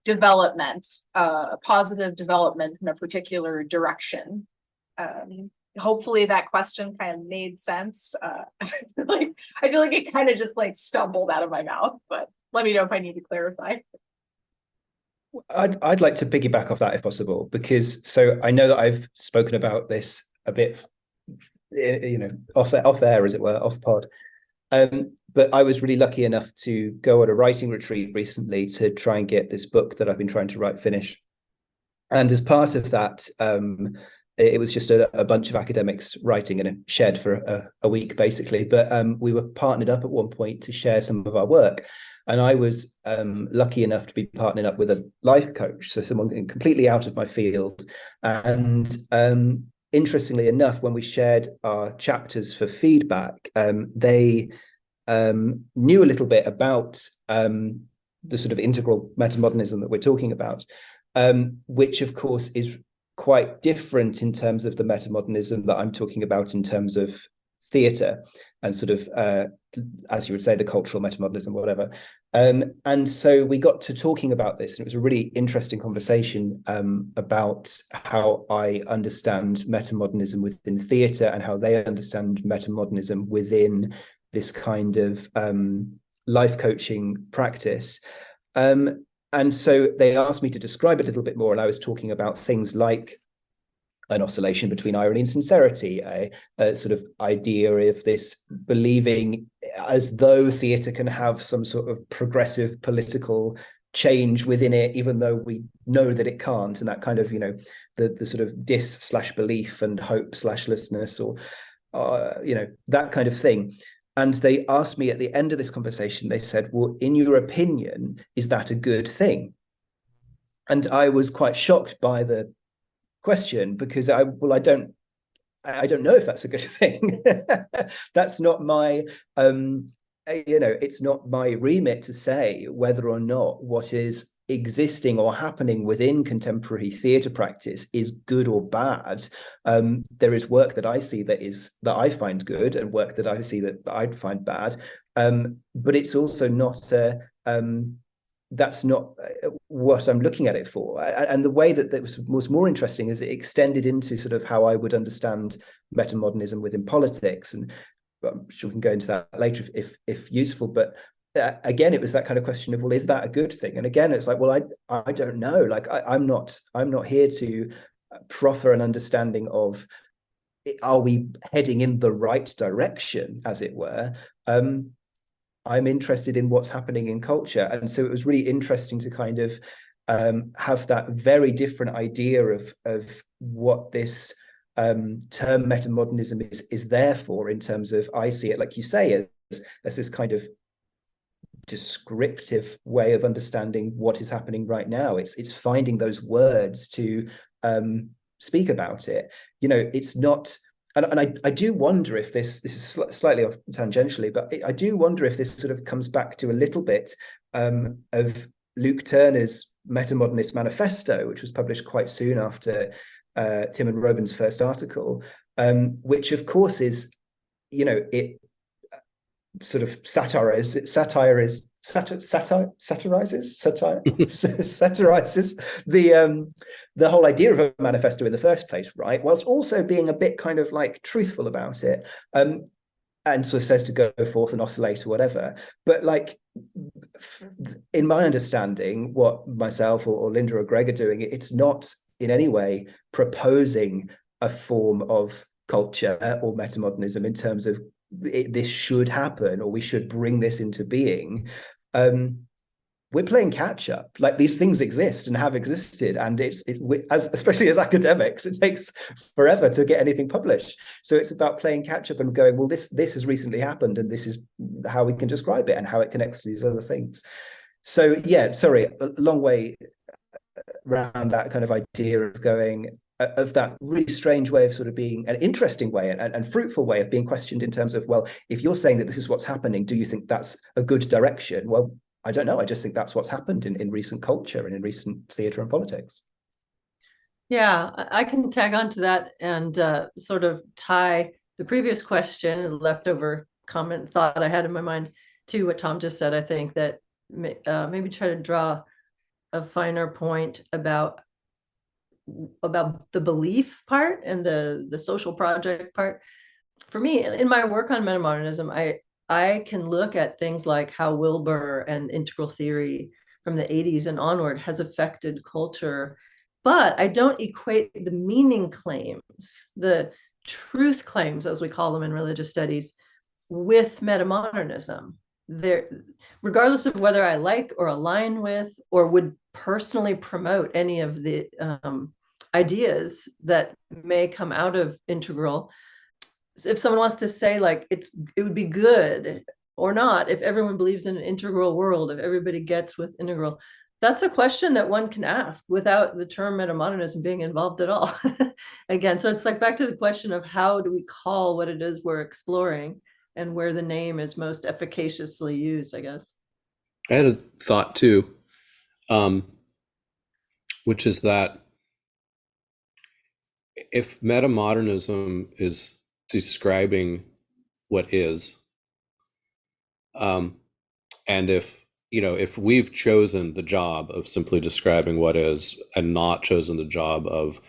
development, a positive development in a particular direction. Hopefully that question kind of made sense. I feel like it kind of just stumbled out of my mouth, but let me know if I need to clarify. I'd like to piggyback off that if possible, because I know that I've spoken about this a bit, off air, as it were, off pod. But I was really lucky enough to go on a writing retreat recently to try and get this book that I've been trying to write finished. And as part of that, it was just a bunch of academics writing in a shed for a week, basically. But we were partnered up at one point to share some of our work. And I was lucky enough to be partnered up with a life coach, so someone completely out of my field. And interestingly enough, when we shared our chapters for feedback, they knew a little bit about the sort of integral metamodernism that we're talking about, which of course is quite different in terms of the metamodernism that I'm talking about in terms of theatre and sort of, as you would say, the cultural metamodernism, whatever. And so we got to talking about this, and it was a really interesting conversation about how I understand metamodernism within theatre and how they understand metamodernism within this kind of life coaching practice. And so they asked me to describe it a little bit more, and I was talking about things like an oscillation between irony and sincerity, a sort of idea of this believing as though theatre can have some sort of progressive political change within it, even though we know that it can't, and that kind of, the sort of dis/belief and hope/lessness, or that kind of thing. And they asked me at the end of this conversation, they said, well, in your opinion, is that a good thing? And I was quite shocked by the question, because I don't know if that's a good thing. That's not my it's not my remit to say whether or not what is existing or happening within contemporary theatre practice is good or bad. There is work that I see that I find good, and work that I see that I'd find bad, but it's also not that's not what I'm looking at it for. And the way that was more interesting is it extended into sort of how I would understand metamodernism within politics, and I'm sure we can go into that later if useful. But again, it was that kind of question of, well, is that a good thing? And again, it's like, well, I don't know. Like I'm not here to proffer an understanding of, are we heading in the right direction, as it were. I'm interested in what's happening in culture. And so it was really interesting to kind of have that very different idea of what this term metamodernism is there for, in terms of, I see it, like you say, as this kind of descriptive way of understanding what is happening right now. It's finding those words to speak about it. It's not. And I do wonder if this is slightly off tangentially, but I do wonder if this sort of comes back to a little bit of Luke Turner's Metamodernist Manifesto, which was published quite soon after Tim and Robin's first article, which of course is, it sort of satirizes the whole idea of a manifesto in the first place, right? Whilst also being a bit kind of like truthful about it, and so says to go forth and oscillate or whatever. But like, in my understanding, what myself or Linda or Greg are doing, it's not in any way proposing a form of culture or metamodernism in terms of this should happen or we should bring this into being. We're playing catch up. Like, these things exist and have existed, and especially as academics, it takes forever to get anything published. So it's about playing catch up and going, well, this has recently happened, and this is how we can describe it and how it connects to these other things. So yeah, sorry, a long way around that kind of idea of going, of that really strange way of sort of being, an interesting way and fruitful way of being questioned in terms of, well, if you're saying that this is what's happening, do you think that's a good direction? Well, I don't know. I just think that's what's happened in recent culture and in recent theatre and politics. Yeah, I can tag on to that and sort of tie the previous question and leftover comment thought I had in my mind to what Tom just said. I think that maybe try to draw a finer point about the belief part and the social project part. For me, in my work on metamodernism, I can look at things like how Wilbur and integral theory from the 80s and onward has affected culture, but I don't equate the meaning claims, the truth claims, as we call them in religious studies, with metamodernism. Regardless of whether I like or align with or would personally promote any of the ideas that may come out of integral. If someone wants to say like it would be good or not if everyone believes in an integral world, if everybody gets with integral, that's a question that one can ask without the term metamodernism being involved at all. Again, so it's like back to the question of how do we call what it is we're exploring and where the name is most efficaciously used, I guess. I had a thought too, which is that if metamodernism is describing what is, and if we've chosen the job of simply describing what is and not chosen the job of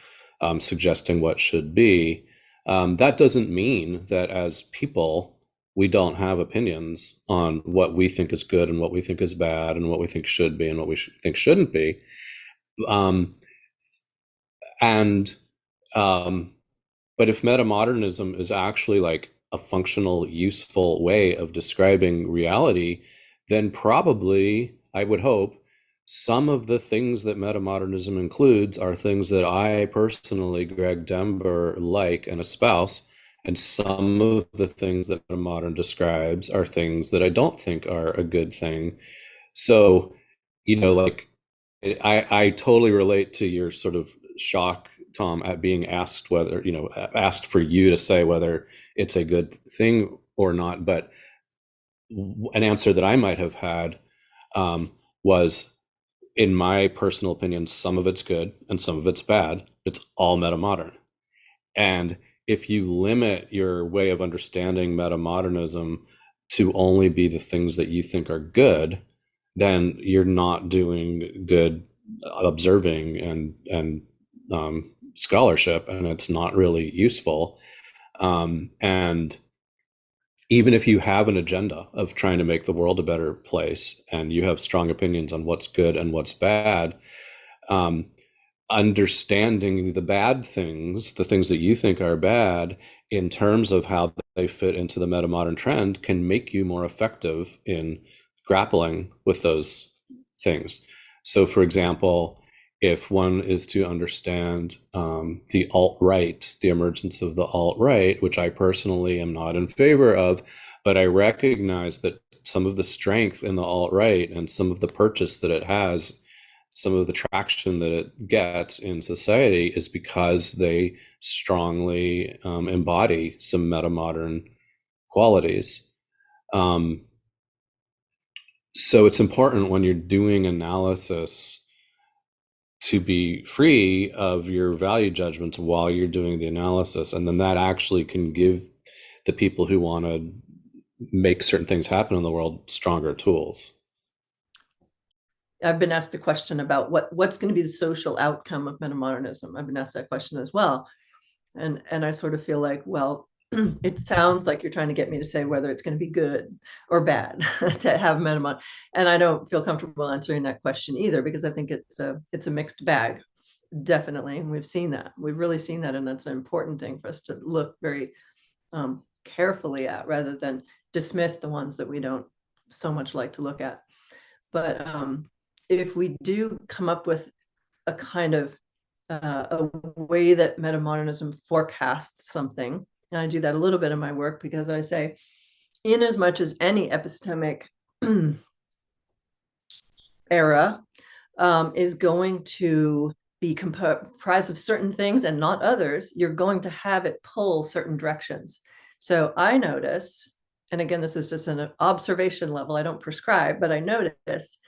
suggesting what should be, that doesn't mean that as people we don't have opinions on what we think is good and what we think is bad and what we think should be and what we think shouldn't be. But if metamodernism is actually like a functional, useful way of describing reality, then probably, I would hope, some of the things that metamodernism includes are things that I personally, Greg Dember, like and espouse, and some of the things that metamodern describes are things that I don't think are a good thing. So, like I totally relate to your sort of shock, Tom, at being asked asked for you to say whether it's a good thing or not. But an answer that I might have had was, in my personal opinion, some of it's good and some of it's bad. It's all metamodern. And if you limit your way of understanding metamodernism to only be the things that you think are good, then you're not doing good observing and scholarship, and it's not really useful. And even if you have an agenda of trying to make the world a better place and you have strong opinions on what's good and what's bad, understanding the bad things, the things that you think are bad, in terms of how they fit into the metamodern trend, can make you more effective in grappling with those things. So, for example, if one is to understand the alt-right, the emergence of the alt-right, which I personally am not in favor of, but I recognize that some of the strength in the alt-right and some of the purchase that it has, some of the traction that it gets in society, is because they strongly embody some metamodern qualities. So it's important when you're doing analysis to be free of your value judgments while you're doing the analysis. And then that actually can give the people who want to make certain things happen in the world stronger tools. I've been asked a question about what's going to be the social outcome of metamodernism. I've been asked that question as well. And I sort of feel like, well, it sounds like you're trying to get me to say whether it's going to be good or bad to have metamodern. And I don't feel comfortable answering that question either, because I think it's a mixed bag, definitely. And we've seen that. We've really seen that. And that's an important thing for us to look very carefully at, rather than dismiss the ones that we don't so much like to look at. But if we do come up with a kind of a way that metamodernism forecasts something, and I do that a little bit in my work, because I say, in as much as any epistemic era is going to be comprised of certain things and not others, you're going to have it pull certain directions. So I notice, and again, this is just an observation level, I don't prescribe, but I notice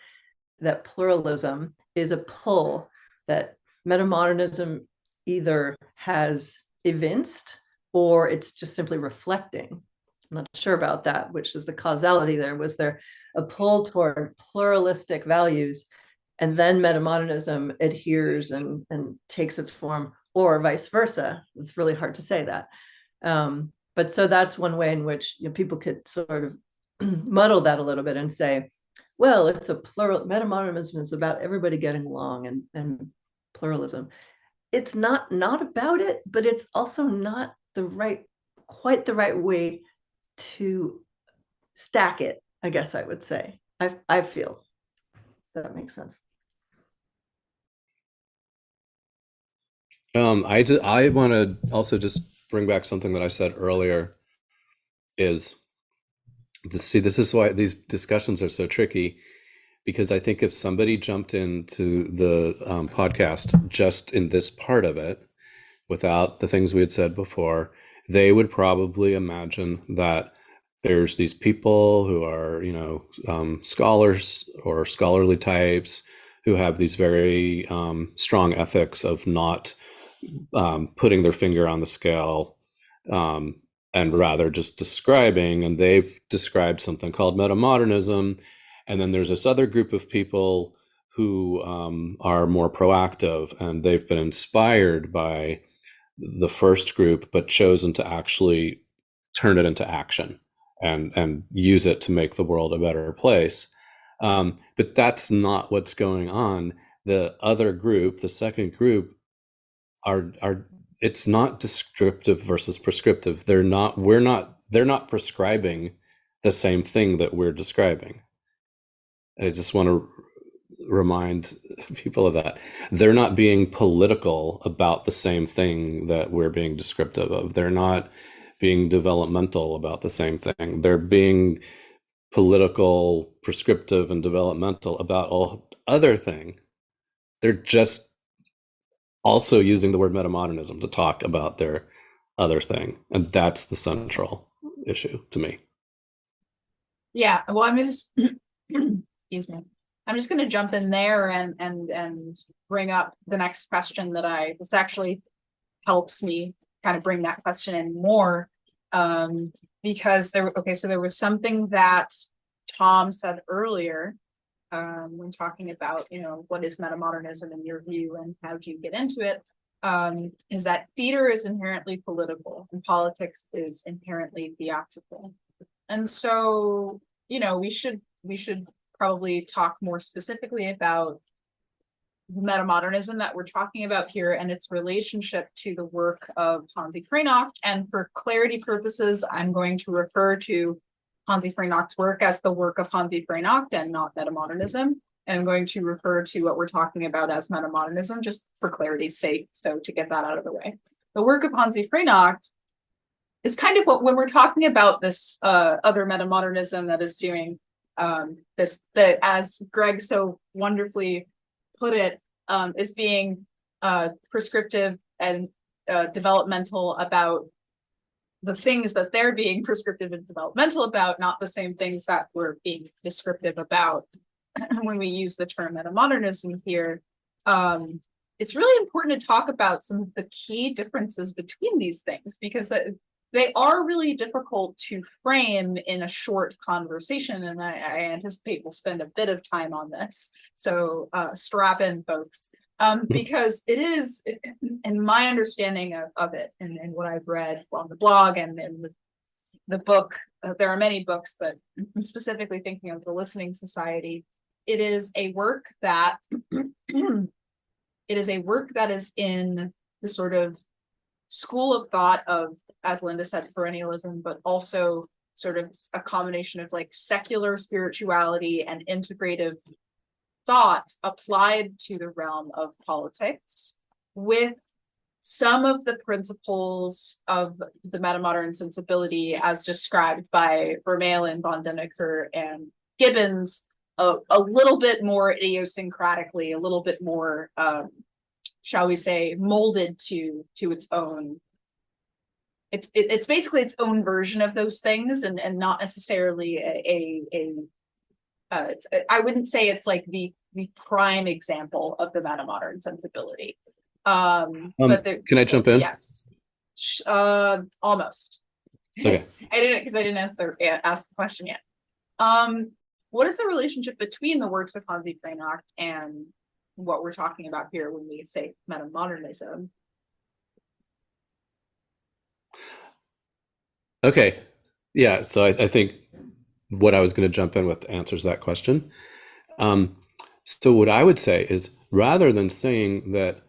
that pluralism is a pull that metamodernism either has evinced or it's just simply reflecting. I'm not sure about that, which is the causality there. Was there a pull toward pluralistic values, and then metamodernism adheres and takes its form, or vice versa? It's really hard to say that. But so that's one way in which people could sort of muddle that a little bit and say, well, it's a plural, metamodernism is about everybody getting along and pluralism. It's not about it, but it's also not quite the right way to stack it, I guess I would say. I feel that makes sense. I want to also just bring back something that I said earlier is to see, this is why these discussions are so tricky, because I think if somebody jumped into the podcast just in this part of it, without the things we had said before, they would probably imagine that there's these people who are, scholars or scholarly types who have these very strong ethics of not putting their finger on the scale, and rather just describing. And they've described something called metamodernism. And then there's this other group of people who are more proactive, and they've been inspired by the first group, but chosen to actually turn it into action and use it to make the world a better place. But that's not what's going on. The other group, the second group, are it's not descriptive versus prescriptive. They're not prescribing the same thing that we're describing. I just want to remind people of that. They're not being political about the same thing that we're being descriptive of. They're not being developmental about the same thing. They're being political, prescriptive, and developmental about all other thing. They're just also using the word metamodernism to talk about their other thing. And that's the central issue to me. Yeah, well, I'm just excuse me. I'm just going to jump in there and bring up the next question this actually helps me kind of bring that question in more, because there was something that Tom said earlier, when talking about, what is metamodernism in your view and how do you get into it, is that theater is inherently political and politics is inherently theatrical. And so, we should probably talk more specifically about metamodernism that we're talking about here and its relationship to the work of Hansi Freinacht. And for clarity purposes, I'm going to refer to Hansi Freinacht's work as the work of Hansi Freinacht and not metamodernism. And I'm going to refer to what we're talking about as metamodernism, just for clarity's sake. So to get that out of the way, the work of Hansi Freinacht is kind of what, when we're talking about this other metamodernism that is doing that, as Greg so wonderfully put it, is being prescriptive and developmental about the things that they're being prescriptive and developmental about, not the same things that we're being descriptive about when we use the term metamodernism here. It's really important to talk about some of the key differences between these things, because they are really difficult to frame in a short conversation, and I anticipate we'll spend a bit of time on this. So strap in, folks, because it is, in my understanding of it, and what I've read on the blog and in the book, there are many books, but I'm specifically thinking of the Listening Society. It is a work that is in the sort of school of thought of, as Linda said, perennialism, but also sort of a combination of like secular spirituality and integrative thought applied to the realm of politics, with some of the principles of the metamodern sensibility as described by Vermeulen, von Denneker, and Gibbons, a little bit more idiosyncratically, a little bit more, shall we say, molded to its own. It's basically its own version of those things, and not necessarily I wouldn't say it's like the prime example of the metamodern sensibility. But can I jump in? Yes, almost. Okay. I didn't ask the question yet. What is the relationship between the works of Hansi Freinacht and what we're talking about here when we say metamodernism? Okay. Yeah. So I think what I was going to jump in with answers that question. So what I would say is, rather than saying that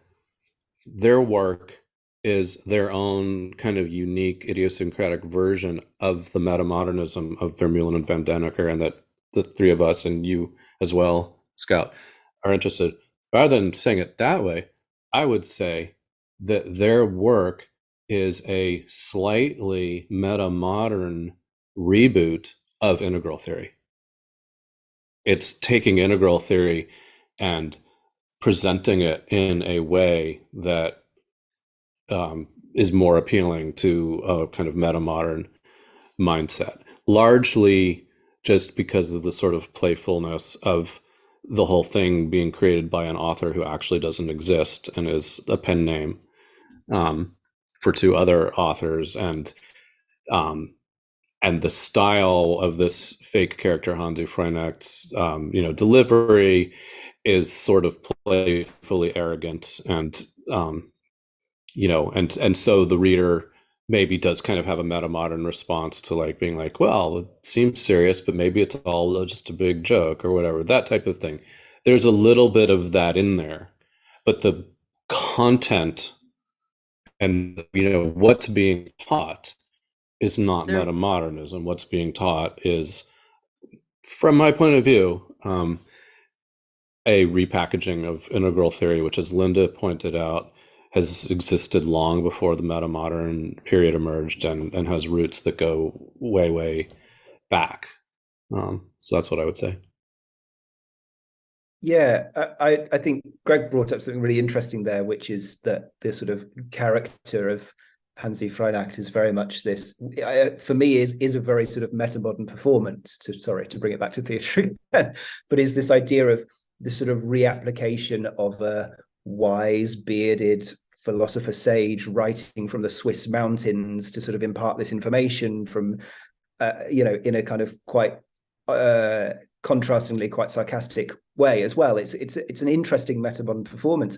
their work is their own kind of unique idiosyncratic version of the metamodernism of Vermeulen and van Denneker, and that the three of us and you as well, Scout, are interested, rather than saying it that way, I would say that their work is a slightly metamodern reboot of integral theory. It's taking integral theory and presenting it in a way that is more appealing to a kind of metamodern mindset, largely just because of the sort of playfulness of the whole thing being created by an author who actually doesn't exist and is a pen name for two other authors, and the style of this fake character Hansi Freinacht's delivery is sort of playfully arrogant, and and so the reader maybe does kind of have a metamodern response to like being like, well, it seems serious, but maybe it's all just a big joke or whatever, that type of thing. There's a little bit of that in there, but the content and what's being taught is not metamodernism. What's being taught is, from my point of view, a repackaging of integral theory, which, as Linda pointed out, has existed long before the metamodern period emerged, and has roots that go way, way back. So that's what I would say. Yeah, I think Greg brought up something really interesting there, which is that the sort of character of Hansi Freinacht is very much this, for me, is a very sort of metamodern performance, to bring it back to theatre again, but is this idea of the sort of reapplication of a wise, bearded philosopher sage writing from the Swiss mountains to sort of impart this information from, in a kind of quite contrastingly quite sarcastic way as well. It's an interesting metamodern performance.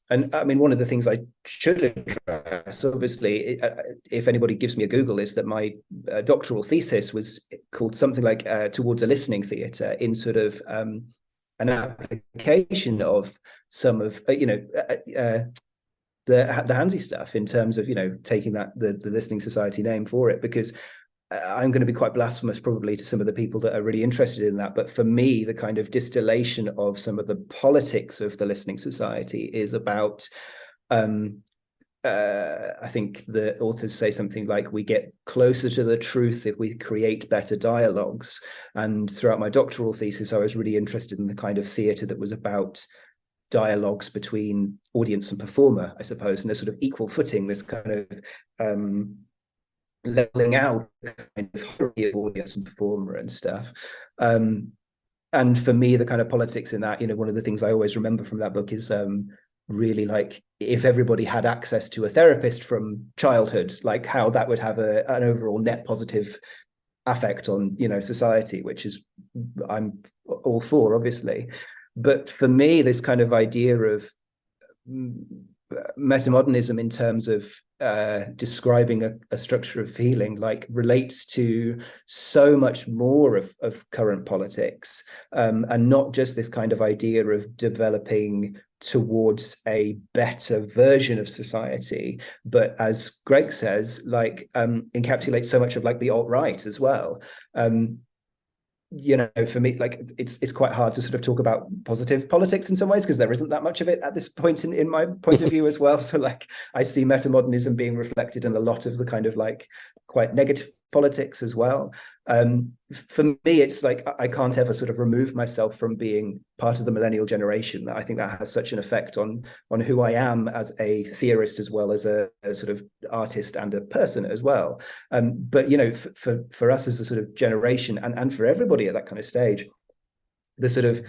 And I mean, one of the things I should address, obviously, if anybody gives me a Google, is that my doctoral thesis was called something like Towards a Listening Theatre, in sort of an application of some of, the Hansi stuff, in terms of, taking that, the Listening Society name for it, because I'm going to be quite blasphemous probably to some of the people that are really interested in that. But for me, the kind of distillation of some of the politics of the Listening Society is about, I think the authors say something like, we get closer to the truth if we create better dialogues. And throughout my doctoral thesis, I was really interested in the kind of theatre that was about dialogues between audience and performer, I suppose, in a sort of equal footing, this kind of leveling out kind of audience and performer and stuff. And for me, the kind of politics in that, one of the things I always remember from that book is really like, if everybody had access to a therapist from childhood, like how that would have an overall net positive affect on, society, which is, I'm all for, obviously. But for me, this kind of idea of metamodernism in terms of describing a structure of feeling, like, relates to so much more of current politics, and not just this kind of idea of developing towards a better version of society, but, as Greg says, like, encapsulates so much of like the alt-right as well. For me, like, it's quite hard to sort of talk about positive politics in some ways, because there isn't that much of it at this point in my point of view as well. So like, I see metamodernism being reflected in a lot of the kind of like quite negative politics as well. For me, it's like, I can't ever sort of remove myself from being part of the millennial generation. I think that has such an effect on who I am as a theorist, as well as a sort of artist and a person as well. But for us as a sort of generation, and for everybody at that kind of stage, the sort of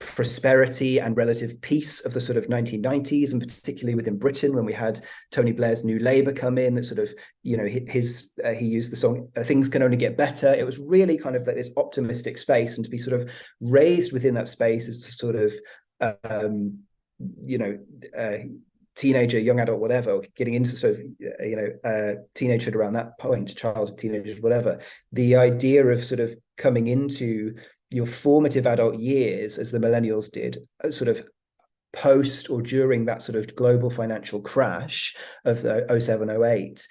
prosperity and relative peace of the sort of 1990s, and particularly within Britain, when we had Tony Blair's New Labour come in, that sort of, he used the song "Things Can Only Get Better." It was really kind of like this optimistic space, and to be sort of raised within that space as sort of teenager, young adult, whatever, getting into sort of teenagehood around that point, childhood, teenagerhood, whatever, the idea of sort of coming into your formative adult years, as the millennials did, sort of post or during that sort of global financial crash of the 07, 08,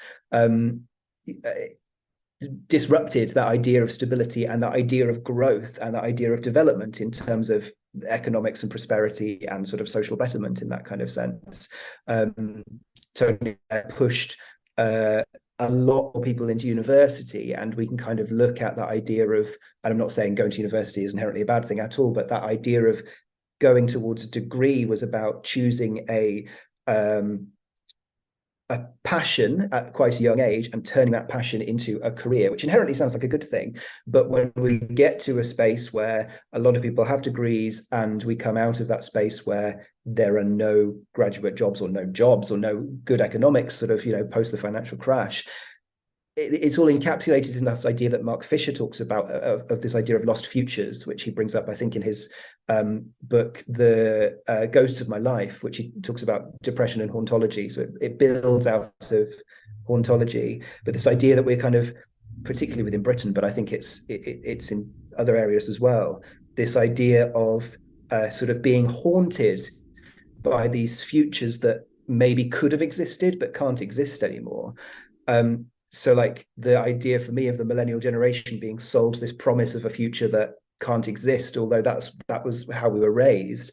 disrupted that idea of stability and that idea of growth and that idea of development in terms of economics and prosperity and sort of social betterment in that kind of sense. Tony pushed a lot more people into university, and we can kind of look at that idea of, and I'm not saying going to university is inherently a bad thing at all, but that idea of going towards a degree was about choosing a passion at quite a young age and turning that passion into a career, which inherently sounds like a good thing. But when we get to a space where a lot of people have degrees and we come out of that space where there are no graduate jobs or no good economics sort of, post the financial crash, it's all encapsulated in this idea that Mark Fisher talks about of this idea of lost futures, which he brings up, I think, in his book, The Ghosts of My Life, which he talks about depression and hauntology. So it builds out of hauntology, but this idea that we're kind of, particularly within Britain, but I think it's in other areas as well, this idea of sort of being haunted by these futures that maybe could have existed but can't exist anymore. So like the idea for me of the millennial generation being sold this promise of a future that can't exist, although that was how we were raised,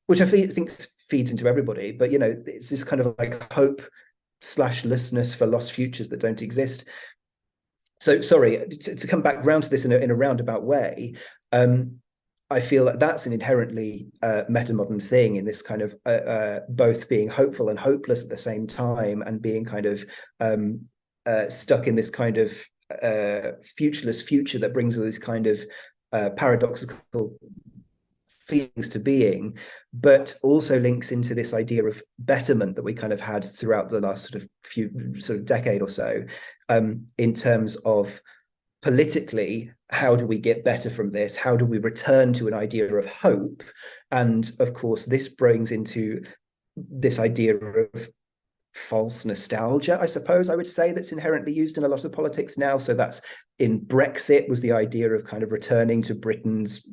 which I think feeds into everybody. But, it's this kind of like hope/lessness for lost futures that don't exist. So sorry, to come back round to this in a roundabout way, I feel that that's an inherently metamodern thing, in this kind of both being hopeful and hopeless at the same time, and being kind of stuck in this kind of futureless future that brings all these kind of paradoxical feelings to being, but also links into this idea of betterment that we kind of had throughout the last sort of decade or so, in terms of politically, how do we get better from this? How do we return to an idea of hope? And of course, this brings into this idea of false nostalgia, I suppose I would say, that's inherently used in a lot of politics now. So that's in Brexit was the idea of kind of returning to Britain's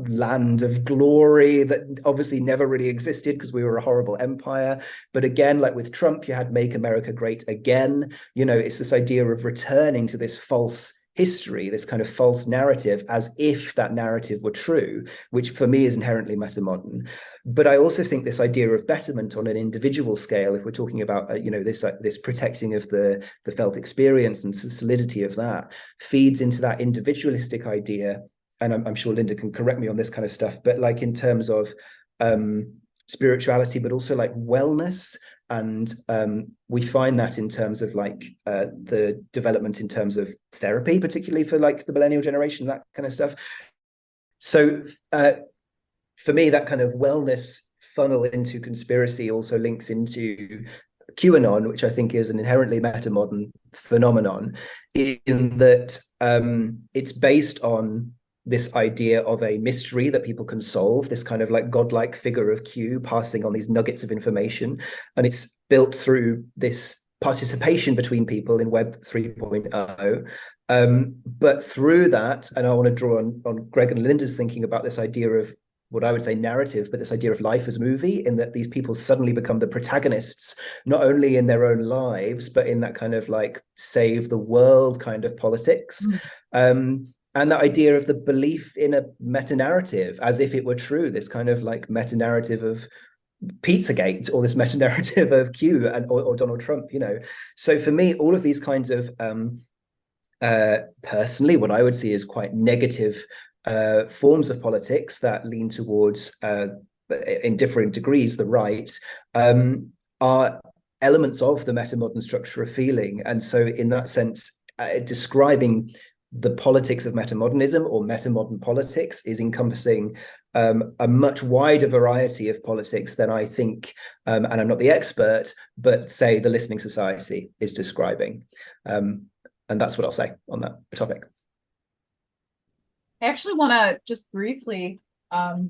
land of glory that obviously never really existed because we were a horrible empire. But again, like with Trump, you had Make America Great Again. It's this idea of returning to this false history, this kind of false narrative, as if that narrative were true, which for me is inherently metamodern. But I also think this idea of betterment on an individual scale, if we're talking about this protecting of the felt experience and solidity of that, feeds into that individualistic idea. And I'm sure Linda can correct me on this kind of stuff, but like in terms of spirituality, but also like wellness. And we find that in terms of like the development in terms of therapy, particularly for like the millennial generation, that kind of stuff. So for me, that kind of wellness funnel into conspiracy also links into QAnon, which I think is an inherently metamodern phenomenon, in that it's based on this idea of a mystery that people can solve, this kind of like godlike figure of Q passing on these nuggets of information. And it's built through this participation between people in Web 3.0. But through that, and I want to draw on Greg and Linda's thinking about this idea of what I would say narrative, but this idea of life as movie, in that these people suddenly become the protagonists, not only in their own lives, but in that kind of like save the world kind of politics. And that idea of the belief in a meta-narrative as if it were true, this kind of like meta-narrative of Pizzagate, or this meta-narrative of Q or Donald Trump, So for me, all of these kinds of personally, what I would see is quite negative forms of politics that lean towards, in different degrees, the right, are elements of the metamodern structure of feeling. And so in that sense, describing the politics of metamodernism or metamodern politics is encompassing a much wider variety of politics than I think, and I'm not the expert, but say the Listening Society is describing. And that's what I'll say on that topic. I actually want to just briefly kind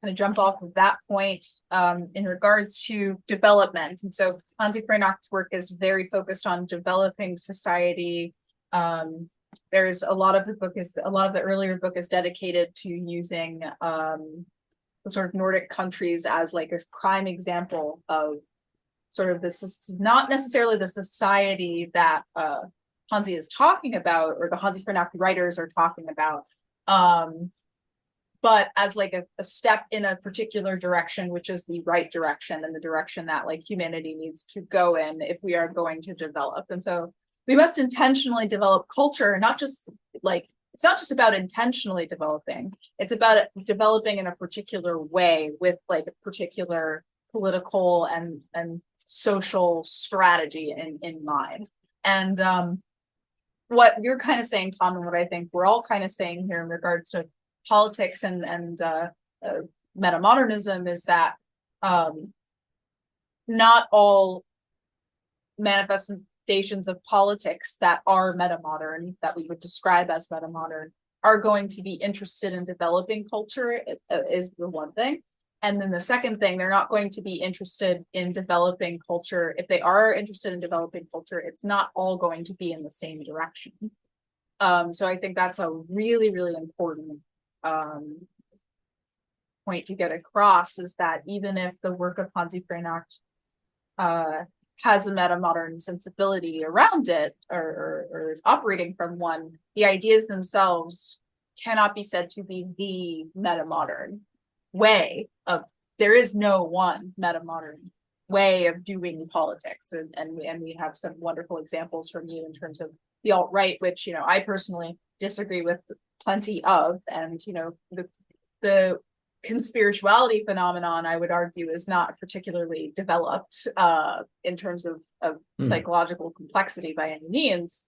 of jump off of that point in regards to development. And so Hansi Freinacht's work is very focused on developing society. There's a lot of the earlier book is dedicated to using the sort of Nordic countries as like a prime example of sort of this is not necessarily the society that Hansi is talking about, or the Hansi Frenak writers are talking about, but as like a step in a particular direction, which is the right direction and the direction that like humanity needs to go in if we are going to develop. And so we must intentionally develop culture, not just like, it's not just about intentionally developing, it's about developing in a particular way with like a particular political and social strategy in mind. And what you're kind of saying, Tom, and what I think we're all kind of saying here in regards to politics and metamodernism is that not all manifestations of politics that are metamodern, that we would describe as metamodern, are going to be interested in developing culture, is the one thing. And then the second thing, they're not going to be interested in developing culture. If they are interested in developing culture, it's not all going to be in the same direction. So I think that's a really, really important point to get across, is that even if the work of Hansi Frenak has a metamodern sensibility around it, or is operating from one, the ideas themselves cannot be said to be the metamodern way of, there is no one metamodern way of doing politics. And we have some wonderful examples from you in terms of the alt-right, which, you know, I personally disagree with plenty of, and, you know, the conspirituality phenomenon, I would argue, is not particularly developed in terms of psychological complexity by any means.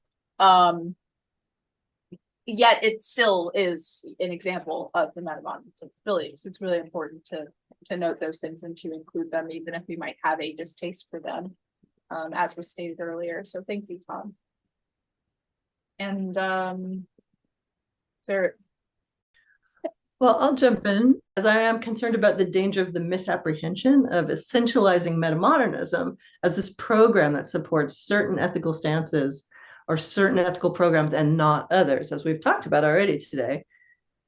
Yet it still is an example of the metamodern sensibility. So it's really important to note those things and to include them, even if we might have a distaste for them, as was stated earlier. So thank you, Tom. And Sarah. Well, I'll jump in, as I am concerned about the danger of the misapprehension of essentializing metamodernism as this program that supports certain ethical stances or certain ethical programs and not others, as we've talked about already today.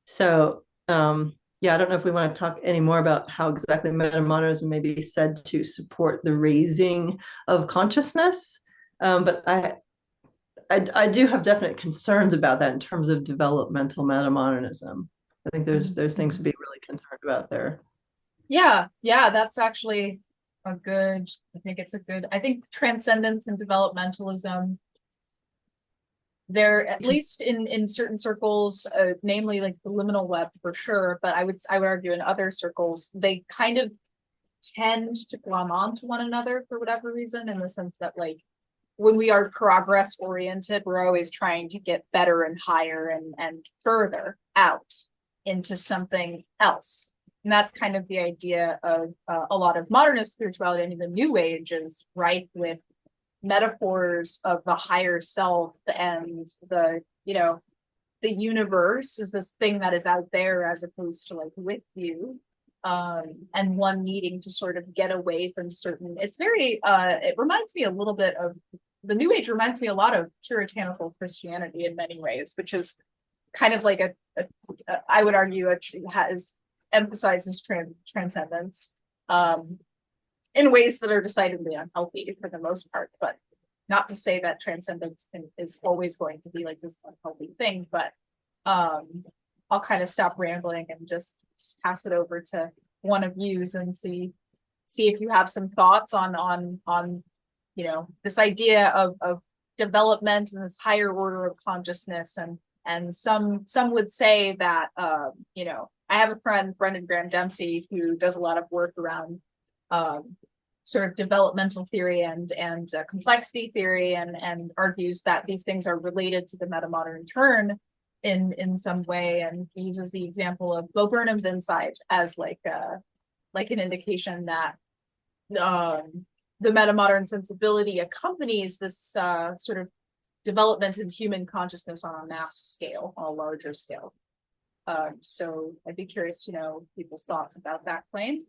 So, yeah, I don't know if we want to talk any more about how exactly metamodernism may be said to support the raising of consciousness, but I do have definite concerns about that in terms of developmental metamodernism. I think there's things to be really concerned about there. Yeah, that's actually a good, I think transcendence and developmentalism, they're at least in certain circles, namely like the liminal web for sure, but I would argue in other circles, they kind of tend to glom onto one another for whatever reason, in the sense that like when we are progress oriented, we're always trying to get better and higher and further out into something else. And that's kind of the idea of a lot of modernist spirituality, and even New Age is rife with metaphors of the higher self and the, you know, the universe is this thing that is out there as opposed to like with you, and one needing to sort of get away from certain, it's very, it reminds me a little bit of, the New Age reminds me a lot of puritanical Christianity in many ways, which is kind of like I would argue has emphasizes transcendence in ways that are decidedly unhealthy for the most part, but not to say that transcendence is always going to be like this unhealthy thing. But I'll kind of stop rambling and just pass it over to one of you and see if you have some thoughts on you know, this idea of development and this higher order of consciousness. And some would say that, you know, I have a friend, Brendan Graham Dempsey, who does a lot of work around sort of developmental theory and complexity theory, and argues that these things are related to the metamodern turn in some way. And he uses the example of Bo Burnham's insight as like an indication that the metamodern sensibility accompanies this sort of development in human consciousness on a mass scale, on a larger scale. So I'd be curious to know people's thoughts about that claim.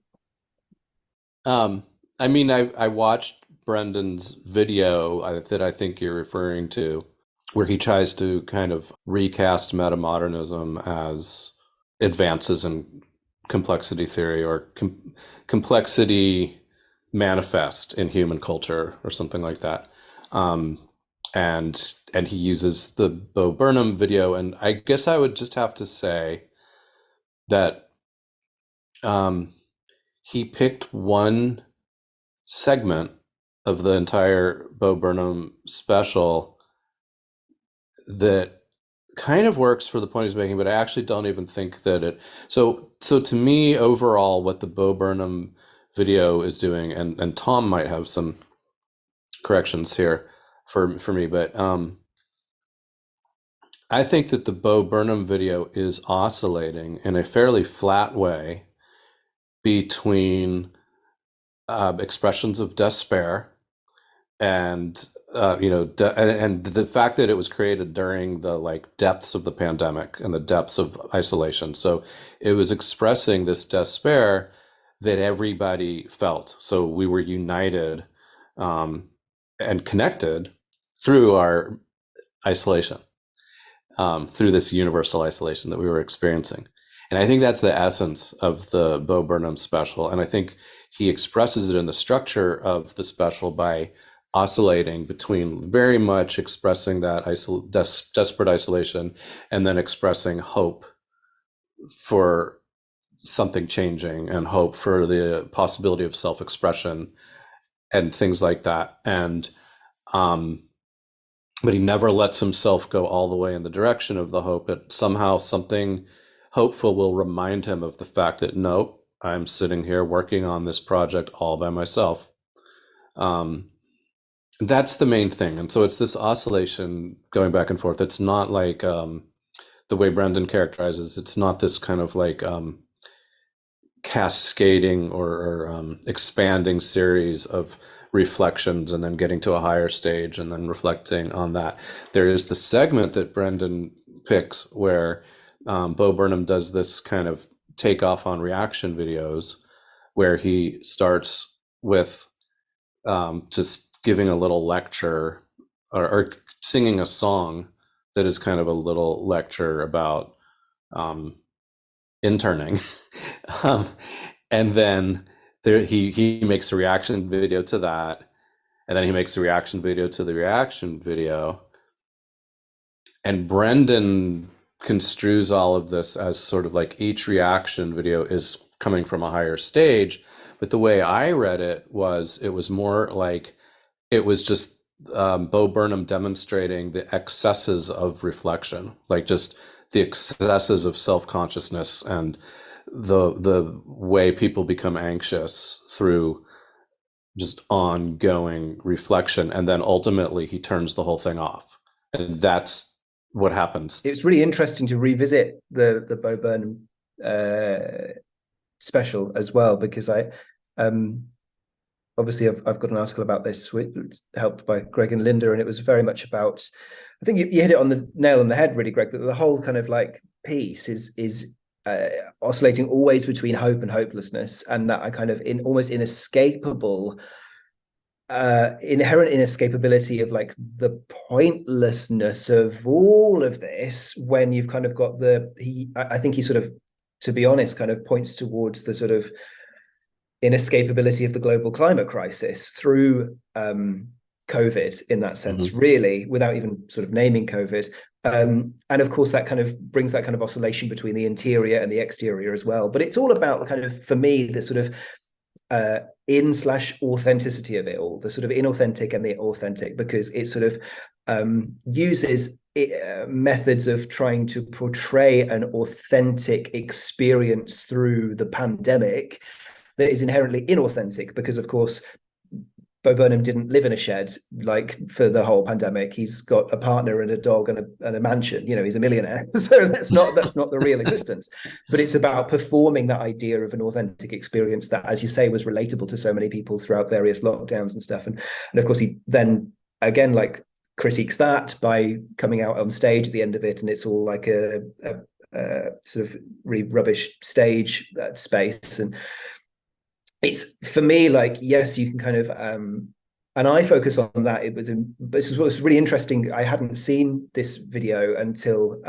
I mean, I watched Brendan's video that I think you're referring to, where he tries to kind of recast metamodernism as advances in complexity theory, or complexity manifest in human culture, or something like that. and he uses the Bo Burnham video, and I guess I would just have to say that he picked one segment of the entire Bo Burnham special that kind of works for the point he's making, but I actually don't even think that it. So to me, overall, what the Bo Burnham video is doing, and Tom might have some corrections here for me, but I think that the Bo Burnham video is oscillating in a fairly flat way between expressions of despair and and the fact that it was created during the like depths of the pandemic and the depths of isolation. So it was expressing this despair that everybody felt. So we were united and connected through our isolation, through this universal isolation that we were experiencing. And I think that's the essence of the Bo Burnham special. And I think he expresses it in the structure of the special by oscillating between very much expressing that desperate isolation and then expressing hope for something changing and hope for the possibility of self-expression and things like that. And but he never lets himself go all the way in the direction of the hope. It somehow something hopeful will remind him of the fact that, nope, I'm sitting here working on this project all by myself. That's the main thing. And so it's this oscillation going back and forth. It's not like the way Brendan characterizes, it's not this kind of like cascading or expanding series of reflections and then getting to a higher stage and then reflecting on that. There is the segment that Brendan picks where Bo Burnham does this kind of takeoff on reaction videos where he starts with just giving a little lecture or singing a song that is kind of a little lecture about interning. And then he makes a reaction video to that, and then he makes a reaction video to the reaction video. And Brendan construes all of this as sort of like each reaction video is coming from a higher stage. But the way I read it was more like it was just Bo Burnham demonstrating the excesses of reflection, like just the excesses of self-consciousness and the way people become anxious through just ongoing reflection. And then ultimately he turns the whole thing off. And that's what happens. It's really interesting to revisit the Bo Burnham special as well, because I obviously I've got an article about this, which was helped by Greg and Linda, and it was very much about, I think you hit it on the nail on the head really, Greg, that the whole kind of like piece is oscillating always between hope and hopelessness, and that I kind of almost inescapable inherent inescapability of like the pointlessness of all of this when you've kind of got I think he sort of, to be honest, kind of points towards the sort of inescapability of the global climate crisis through COVID in that sense, really, without even sort of naming COVID. And of course, that kind of brings that kind of oscillation between the interior and the exterior as well. But it's all about the kind of, for me, the sort of in/authenticity of it all, the sort of inauthentic and the authentic, because it sort of uses methods of trying to portray an authentic experience through the pandemic that is inherently inauthentic, because of course Bo Burnham didn't live in a shed like for the whole pandemic. He's got a partner and a dog and a mansion. You know, he's a millionaire. So that's not the real existence. But it's about performing that idea of an authentic experience that, as you say, was relatable to so many people throughout various lockdowns and stuff. And of course, he then again like critiques that by coming out on stage at the end of it, and it's all like a sort of really rubbish stage space. And it's, for me, like, yes, you can kind of and I focus on that. This was really interesting. I hadn't seen this video until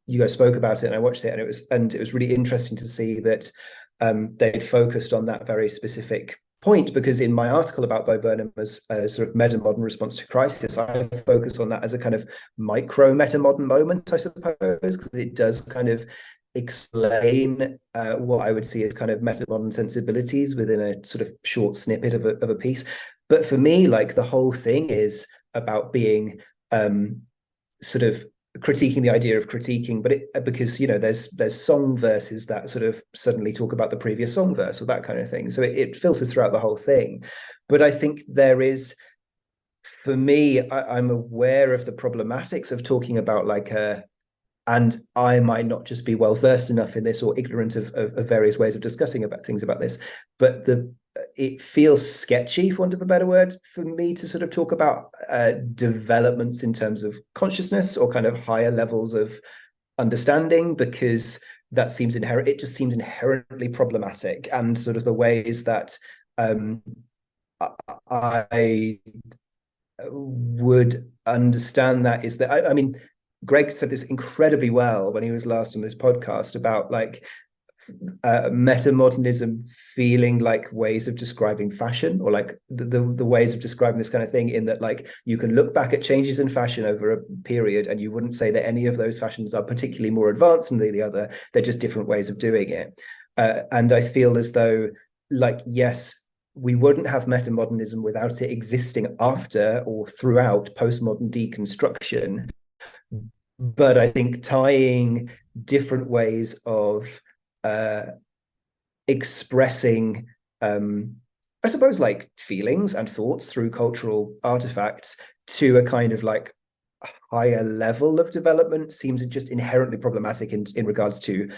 you guys spoke about it, and I watched it, and it was really interesting to see that they'd focused on that very specific point, because in my article about Bo Burnham's sort of metamodern response to crisis, I focus on that as a kind of micro metamodern moment, I suppose, because it does kind of explain what I would see as kind of metamodern sensibilities within a sort of short snippet of a piece. But for me, like, the whole thing is about being sort of critiquing the idea of critiquing, but because, you know, there's song verses that sort of suddenly talk about the previous song verse or that kind of thing. So it filters throughout the whole thing. But I think there is, for me, I'm aware of the problematics of talking about like and I might not just be well versed enough in this or ignorant of various ways of discussing about things about this, but it feels sketchy, for want of a better word, for me to sort of talk about developments in terms of consciousness or kind of higher levels of understanding, because that seems inherent. It just seems inherently problematic, and sort of the ways that I would understand that is that I mean, Greg said this incredibly well when he was last on this podcast about like metamodernism feeling like ways of describing fashion, or like the ways of describing this kind of thing, in that like you can look back at changes in fashion over a period and you wouldn't say that any of those fashions are particularly more advanced than the other. They're just different ways of doing it. And I feel as though, like, yes, we wouldn't have metamodernism without it existing after or throughout postmodern deconstruction. But I think tying different ways of expressing, I suppose, like feelings and thoughts through cultural artifacts to a kind of like higher level of development seems just inherently problematic in regards to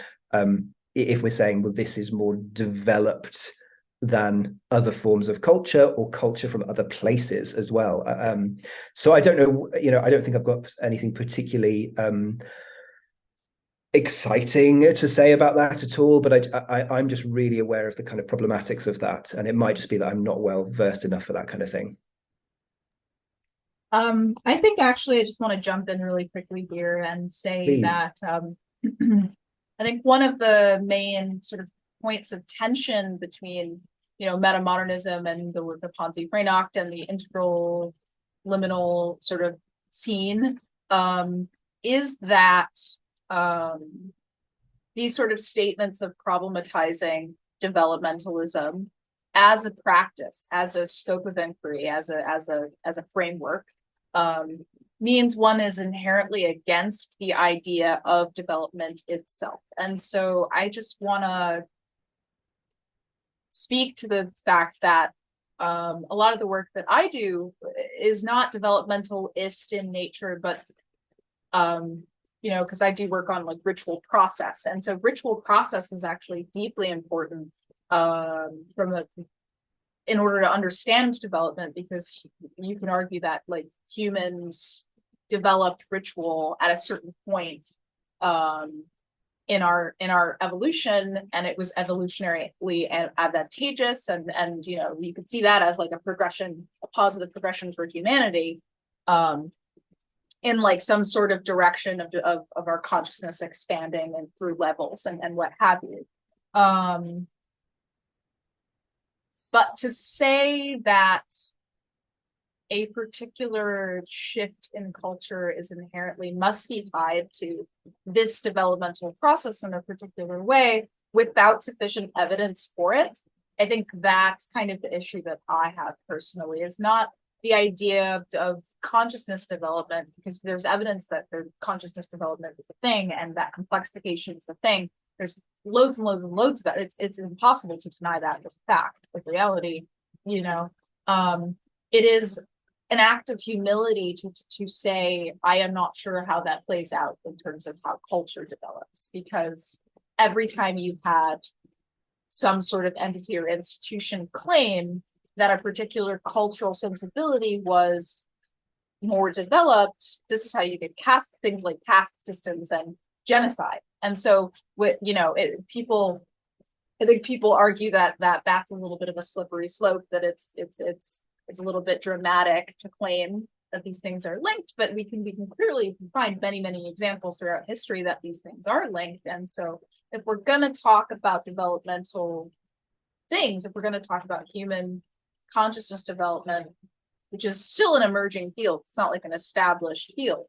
if we're saying, well, this is more developed than other forms of culture or culture from other places as well. So I don't know, you know, I don't think I've got anything particularly exciting to say about that at all, but I'm just really aware of the kind of problematics of that, and it might just be that I'm not well versed enough for that kind of thing. I think actually I just want to jump in really quickly here and say Please. that I think one of the main sort of points of tension between, you know, metamodernism and the work of Hansi Freinacht and the integral liminal sort of scene is that these sort of statements of problematizing developmentalism as a practice, as a scope of inquiry, as a framework, means one is inherently against the idea of development itself. And so I just want to speak to the fact that a lot of the work that I do is not developmentalist in nature, but you know, because I do work on like ritual process, and so ritual process is actually deeply important in order to understand development, because you can argue that like humans developed ritual at a certain point in our evolution, and it was evolutionarily advantageous, and you know, you could see that as like a progression, a positive progression for humanity, in like some sort of direction of our consciousness expanding and through levels and what have you. But to say that a particular shift in culture is inherently must be tied to this developmental process in a particular way without sufficient evidence for it, I think that's kind of the issue that I have personally, is not the idea of consciousness development, because there's evidence that the consciousness development is a thing and that complexification is a thing. There's loads and loads and loads of it. It's impossible to deny that as a fact of reality. You know, it is an act of humility to say, I am not sure how that plays out in terms of how culture develops, because every time you've had some sort of entity or institution claim that a particular cultural sensibility was more developed, this is how you get cast things like caste systems and genocide. And so, with, you know, I think people argue that that's a little bit of a slippery slope, that it's a little bit dramatic to claim that these things are linked, but we can clearly find many examples throughout history that these things are linked. And so if we're going to talk about developmental things, if we're going to talk about human consciousness development, which is still an emerging field, it's not like an established field.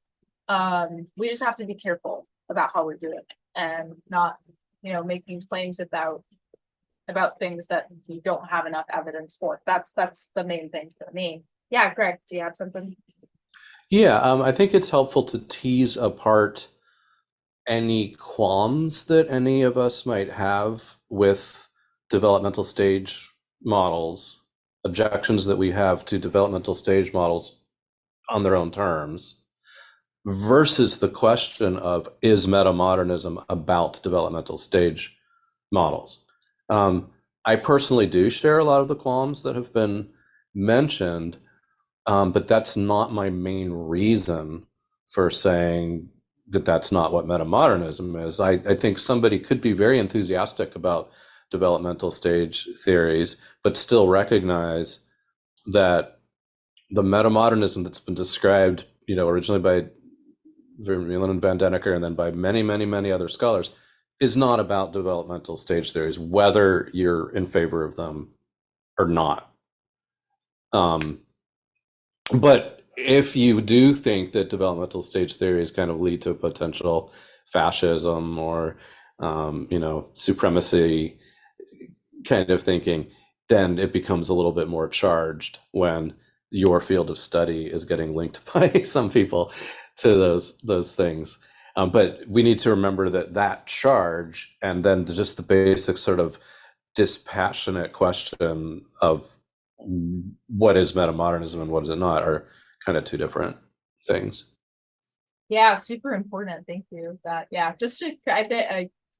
We just have to be careful about how we're doing it and not, making claims about things that we don't have enough evidence for. That's the main thing for me. Yeah, Greg, do you have something? Yeah, I think it's helpful to tease apart any qualms that any of us might have with developmental stage models, objections that we have to developmental stage models on their own terms, versus the question of, is metamodernism about developmental stage models? I personally do share a lot of the qualms that have been mentioned, but that's not my main reason for saying that that's not what metamodernism is. I think somebody could be very enthusiastic about developmental stage theories, but still recognize that the metamodernism that's been described, originally by Vermeulen and Van Denneker and then by many, many, many other scholars, is not about developmental stage theories, whether you're in favor of them or not. But if you do think that developmental stage theories kind of lead to potential fascism or, supremacy kind of thinking, then it becomes a little bit more charged when your field of study is getting linked by some people to those things. But we need to remember that charge and then just the basic sort of dispassionate question of what is metamodernism and what is it not are kind of two different things. Yeah, super important. Thank you. I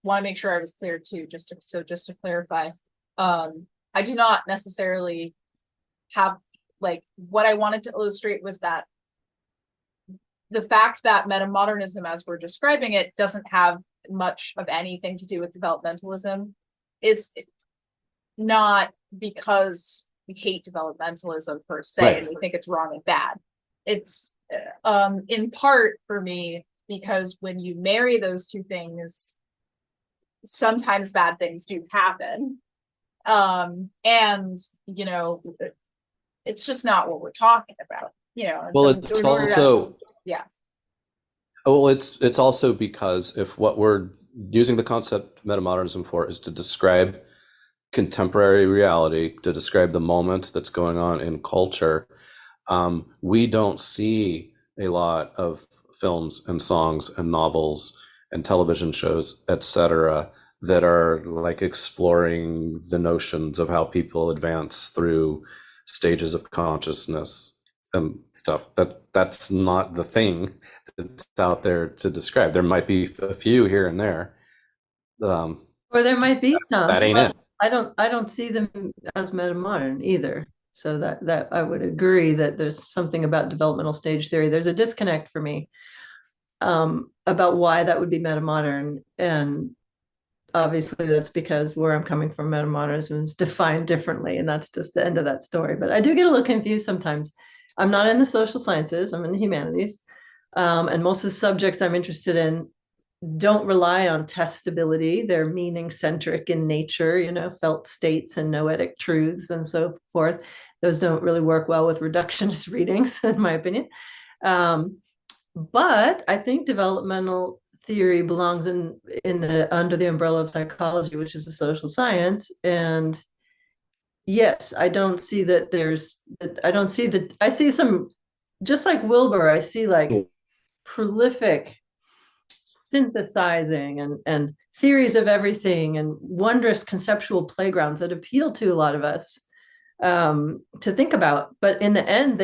want to make sure I was clear too, just to clarify. I do not necessarily have, like, what I wanted to illustrate was that the fact that metamodernism, as we're describing it, doesn't have much of anything to do with developmentalism is not because we hate developmentalism per se, Right. and we think it's wrong and bad. It's in part for me because when you marry those two things, sometimes bad things do happen. And it's just not what we're talking about, Well, it's also yeah. Well, it's also because if what we're using the concept metamodernism for is to describe contemporary reality, to describe the moment that's going on in culture, we don't see a lot of films and songs and novels and television shows, etc., that are like exploring the notions of how people advance through stages of consciousness and stuff. That's not the thing that's out there to describe. There might be a few here and there. Or there might be some. That ain't it. I don't see them as metamodern either. So that I would agree that there's something about developmental stage theory. There's a disconnect for me about why that would be metamodern. And obviously that's because where I'm coming from, metamodernism is defined differently, and that's just the end of that story. But I do get a little confused sometimes. I'm not in the social sciences, I'm in the humanities. And most of the subjects I'm interested in don't rely on testability. They're meaning centric in nature, felt states and noetic truths and so forth. Those don't really work well with reductionist readings, in my opinion. But I think developmental theory belongs under the umbrella of psychology, which is a social science. And yes, I don't see that I see some, just like Wilbur, I see like prolific synthesizing and theories of everything and wondrous conceptual playgrounds that appeal to a lot of us to think about. But in the end,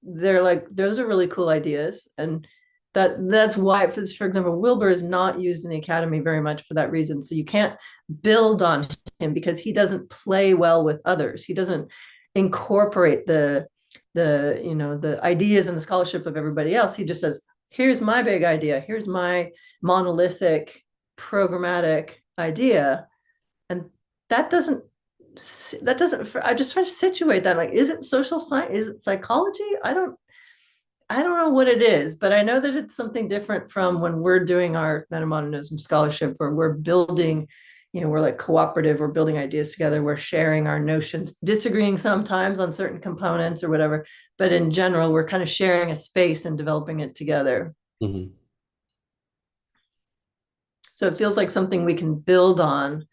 they're like, those are really cool ideas. And that's why, for example, Wilbur is not used in the academy very much for that reason. So you can't build on him because he doesn't play well with others. He doesn't incorporate the ideas and the scholarship of everybody else. He just says, here's my big idea. Here's my monolithic programmatic idea. And that doesn't, I just try to situate that. Like, is it social science? Is it psychology? I don't know what it is, but I know that it's something different from when we're doing our metamodernism scholarship, where we're building we're like cooperative, we're building ideas together, we're sharing our notions, disagreeing sometimes on certain components or whatever, but in general, we're kind of sharing a space and developing it together. Mm-hmm. So it feels like something we can build on.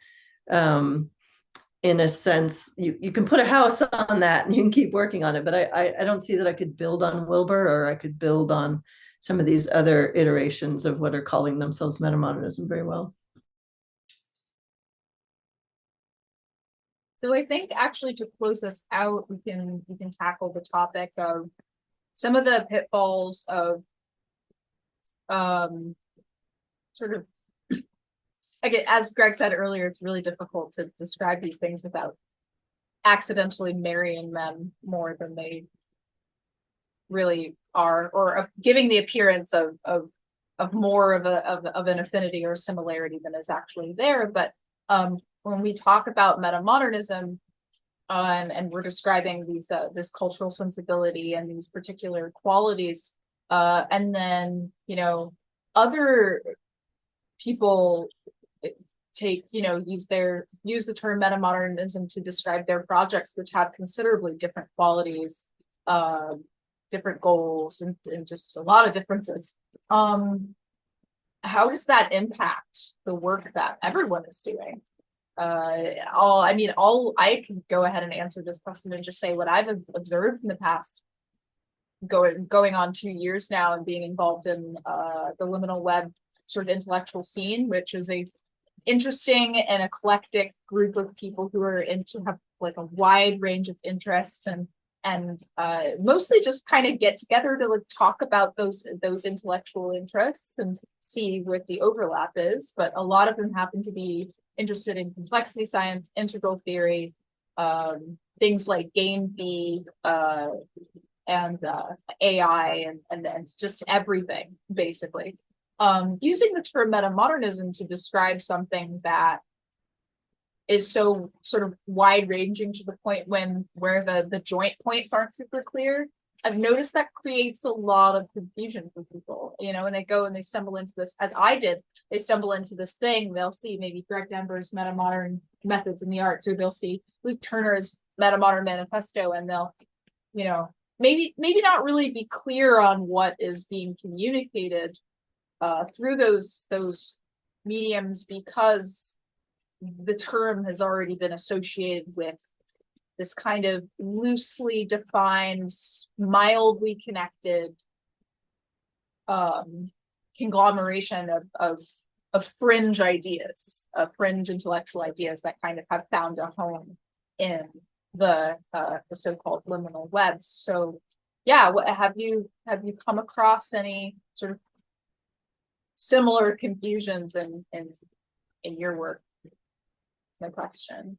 In a sense, you can put a house on that and you can keep working on it, but I don't see that I could build on Wilbur, or I could build on some of these other iterations of what are calling themselves metamodernism very well. So I think actually to close us out, we can tackle the topic of some of the pitfalls of sort of, again, as Greg said earlier, it's really difficult to describe these things without accidentally marrying them more than they really are, or giving the appearance of more of an affinity or similarity than is actually there. But when we talk about metamodernism, and we're describing these this cultural sensibility and these particular qualities, and then other people use the term metamodernism to describe their projects, which have considerably different qualities, different goals, and just a lot of differences. How does that impact the work that everyone is doing? I can go ahead and answer this question and just say what I've observed in the past, going on 2 years now, and being involved in the Liminal Web sort of intellectual scene, which is a interesting and eclectic group of people who are have like a wide range of interests, and mostly just kind of get together to like talk about those intellectual interests and see what the overlap is. But a lot of them happen to be interested in complexity science, integral theory, things like game theory, and AI, and just everything, basically. Using the term metamodernism to describe something that is so sort of wide-ranging to the point where the joint points aren't super clear, I've noticed that creates a lot of confusion for people, and they go and they stumble into this, as I did. They stumble into this thing, they'll see maybe Greg Dember's Metamodern Methods in the Arts, or they'll see Luke Turner's Metamodern Manifesto, and they'll, maybe not really be clear on what is being communicated through those mediums, because the term has already been associated with this kind of loosely defined, mildly connected conglomeration of fringe ideas, fringe intellectual ideas that kind of have found a home in the so-called liminal web. So yeah, have you come across any sort of similar confusions in your work? My question.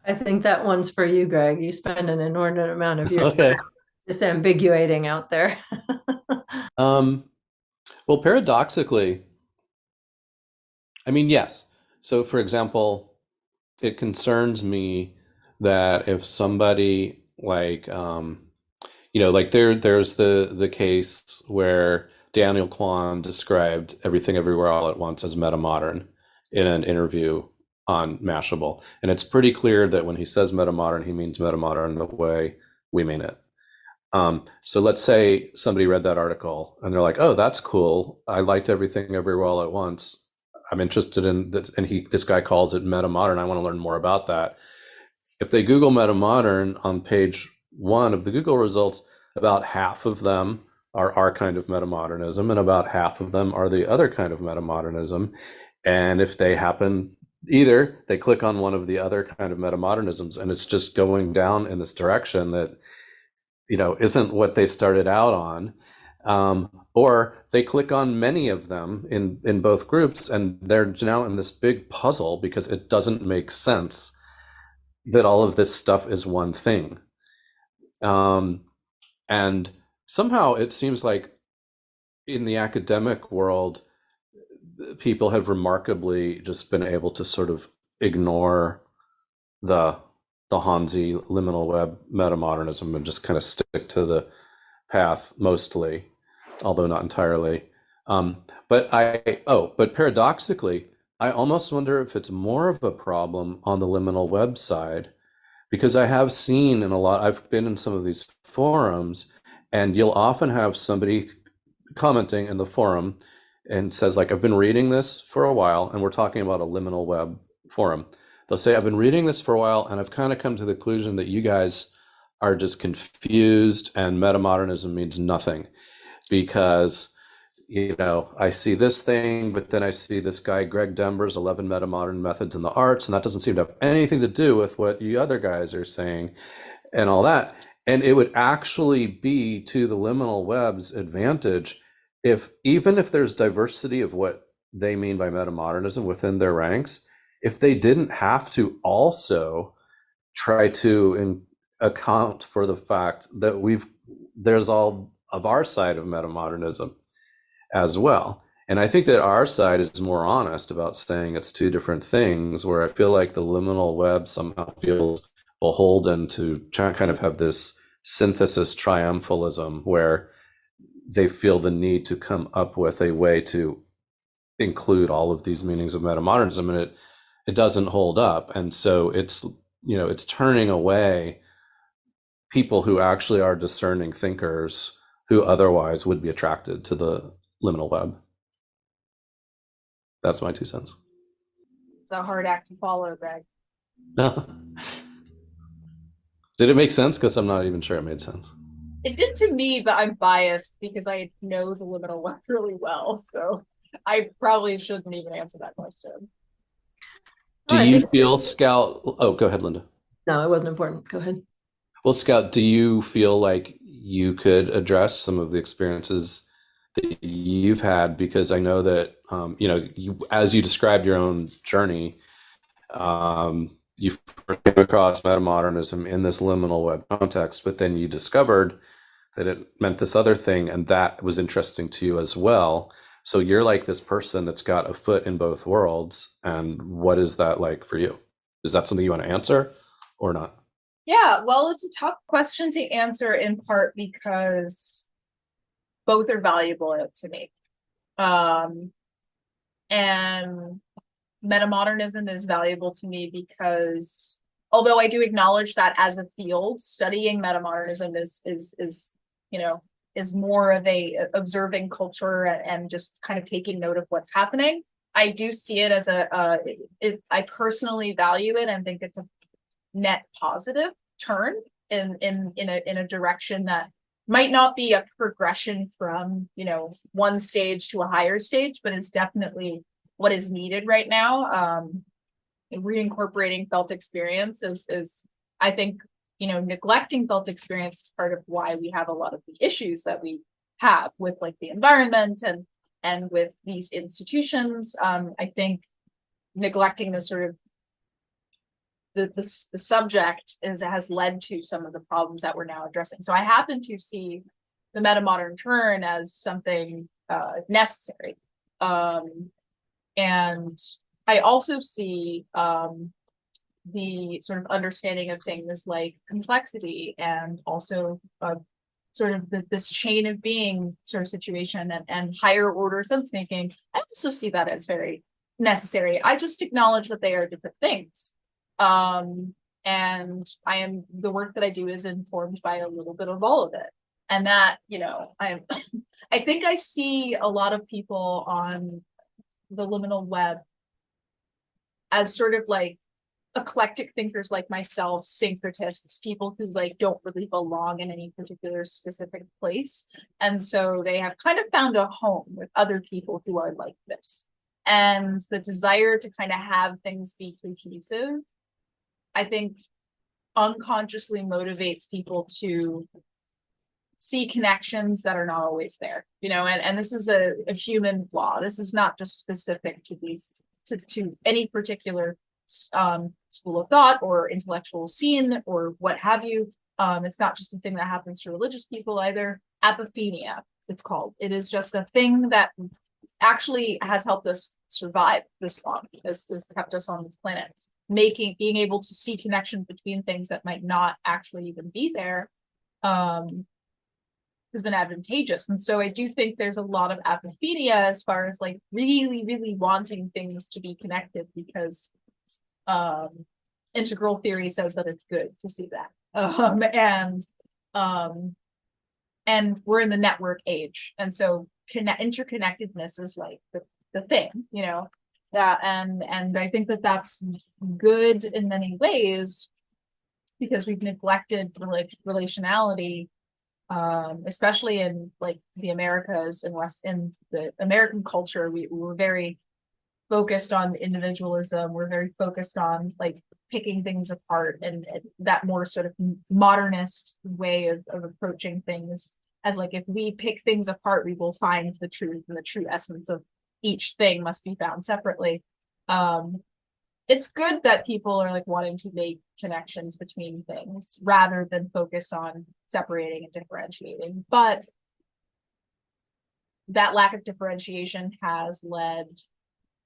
I think that one's for you, Greg. You spend an inordinate amount of your Okay. time disambiguating out there. Well, paradoxically, I mean, yes. So, for example, it concerns me that if somebody like, like there's the case where Daniel Kwan described Everything Everywhere All at Once as metamodern in an interview on Mashable. And it's pretty clear that when he says metamodern, he means metamodern the way we mean it. So let's say somebody read that article and they're like, oh, that's cool. I liked Everything Everywhere All at Once. I'm interested in that. And this guy calls it metamodern. I want to learn more about that. If they Google metamodern on page 1 of the Google results, about half of them are our kind of metamodernism, and about half of them are the other kind of metamodernism. And if they happen, either they click on one of the other kind of metamodernisms, and it's just going down in this direction that, isn't what they started out on, or they click on many of them in both groups, and they're now in this big puzzle because it doesn't make sense that all of this stuff is one thing. And somehow it seems like in the academic world, people have remarkably just been able to sort of ignore the Hansi liminal web metamodernism and just kind of stick to the path mostly, although not entirely, But paradoxically, I almost wonder if it's more of a problem on the liminal web side, because I have seen I've been in some of these forums, and you'll often have somebody commenting in the forum and says, like, I've been reading this for a while, and we're talking about a liminal web forum. They'll say, I've been reading this for a while, and I've kind of come to the conclusion that you guys are just confused and metamodernism means nothing, because I see this thing, but then I see this guy, Greg Dember's 11 Metamodern Methods in the Arts, and that doesn't seem to have anything to do with what you other guys are saying and all that. And it would actually be to the liminal web's advantage even if there's diversity of what they mean by metamodernism within their ranks, if they didn't have to also try to account for the fact that there's all of our side of metamodernism as well. And I think that our side is more honest about saying it's two different things, where I feel like the liminal web somehow feels beholden to try kind of have this synthesis triumphalism where they feel the need to come up with a way to include all of these meanings of metamodernism, and it doesn't hold up. And so it's turning away people who actually are discerning thinkers who otherwise would be attracted to the liminal web. That's my 2 cents. It's a hard act to follow, Greg. Did it make sense? Because I'm not even sure it made sense. It did to me, but I'm biased because I know the liminal web really well, so I probably shouldn't even answer that question. Do you feel, Scout? Oh, go ahead, Linda. No, it wasn't important. Go ahead. Well, Scout, do you feel like you could address some of the experiences that you've had? Because I know that, as you described your own journey, you first came across metamodernism in this liminal web context, but then you discovered that it meant this other thing, and that was interesting to you as well. So you're like this person that's got a foot in both worlds. And what is that like for you? Is that something you want to answer or not? Yeah, well, it's a tough question to answer, in part because both are valuable to me. And metamodernism is valuable to me because, although I do acknowledge that as a field, studying metamodernism is more of a observing culture and just kind of taking note of what's happening. I do see it as I personally value it and think it's a net positive turn in a direction that might not be a progression from one stage to a higher stage, but it's definitely what is needed right now. Reincorporating felt experience is I think neglecting felt experience is part of why we have a lot of the issues that we have with like the environment and with these institutions. I think neglecting the sort of the subject has led to some of the problems that we're now addressing. So I happen to see the metamodern turn as something necessary. And I also see the sort of understanding of things like complexity and also sort of this chain of being sort of situation and higher order sense making. I also see that as very necessary. I just acknowledge that they are different things. And the work that I do is informed by a little bit of all of it. And that, I think I see a lot of people on the liminal web as sort of like eclectic thinkers like myself, syncretists, people who like don't really belong in any particular specific place. And so they have kind of found a home with other people who are like this. And the desire to kind of have things be cohesive, I think, unconsciously motivates people to see connections that are not always there, and this is a human flaw. This is not just specific to to any particular school of thought or intellectual scene or what have you. It's not just a thing that happens to religious people either. Apophenia, it's called. It is just a thing that actually has helped us survive this long. This has kept us on this planet. Being able to see connections between things that might not actually even be there advantageous. And so I do think there's a lot of apophenia as far as like really, really wanting things to be connected, because integral theory says that it's good to see that. And we're in the network age. And so interconnectedness is like the thing, you know, that, and I think that that's good in many ways, because we've neglected relationality, especially in like the Americas and in the American culture. We were very focused on individualism. We're very focused on like picking things apart, and that more sort of modernist way of approaching things, as like, if we pick things apart, we will find the truth, and the true essence of each thing must be found separately. It's good that people are like wanting to make connections between things rather than focus on separating and differentiating. But that lack of differentiation has led,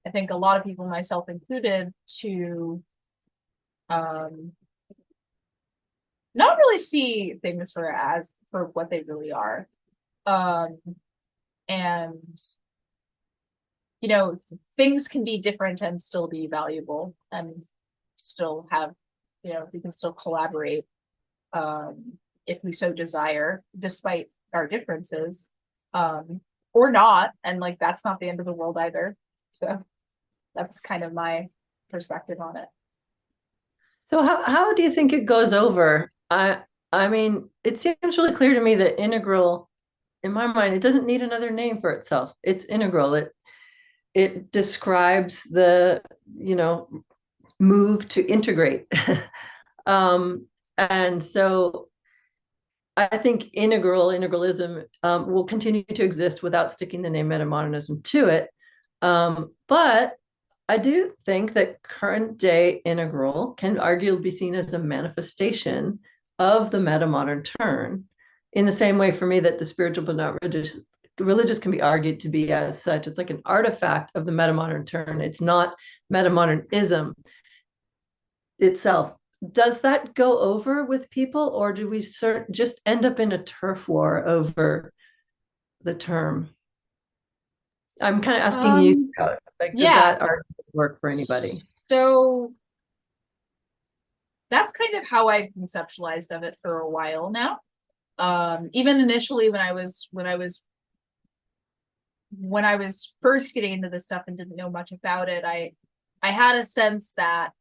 I think, a lot of people, myself included, to not really see things for what they really are. And you know, things can be different and still be valuable, and still have, you know, we can still collaborate if we so desire, despite our differences, or not. And like, that's not the end of the world either. So that's kind of my perspective on it. So how do you think it goes over? I mean, it seems really clear to me that integral, in my mind, it doesn't need another name for itself. It's integral. It describes the, you know, move to integrate. And so I think integralism will continue to exist without sticking the name metamodernism to it. But I do think that current day integral can arguably be seen as a manifestation of the metamodern turn, in the same way for me that the spiritual but not religious can be argued to be as such. It's like an artifact of the metamodern turn. It's not metamodernism itself. Does that go over with people, or do we just end up in a turf war over the term? I'm kind of asking you, like, does that argument work for anybody? So that's kind of how I've conceptualized of it for a while now. Even initially when I was first getting into this stuff and didn't know much about it, I had a sense that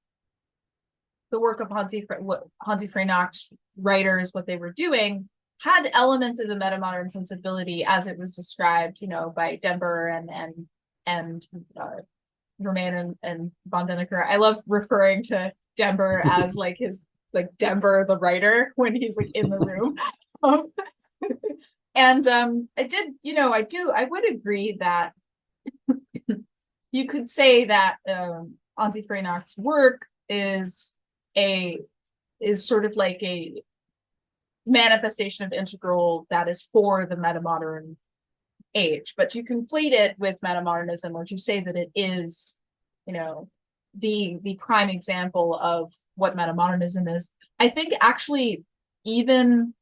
the work of Hansi Freinacht's writers, what they were doing, had elements of the metamodern sensibility as it was described, you know, by Dember and Roman and von Denneker. I love referring to Dember as like his, like, Dember the writer when he's like in the room. And I would agree that you could say that Hansi Freinacht's work is sort of like a manifestation of integral that is for the metamodern age. But to conflate it with metamodernism, or to say that it is, you know, the prime example of what metamodernism is, I think actually even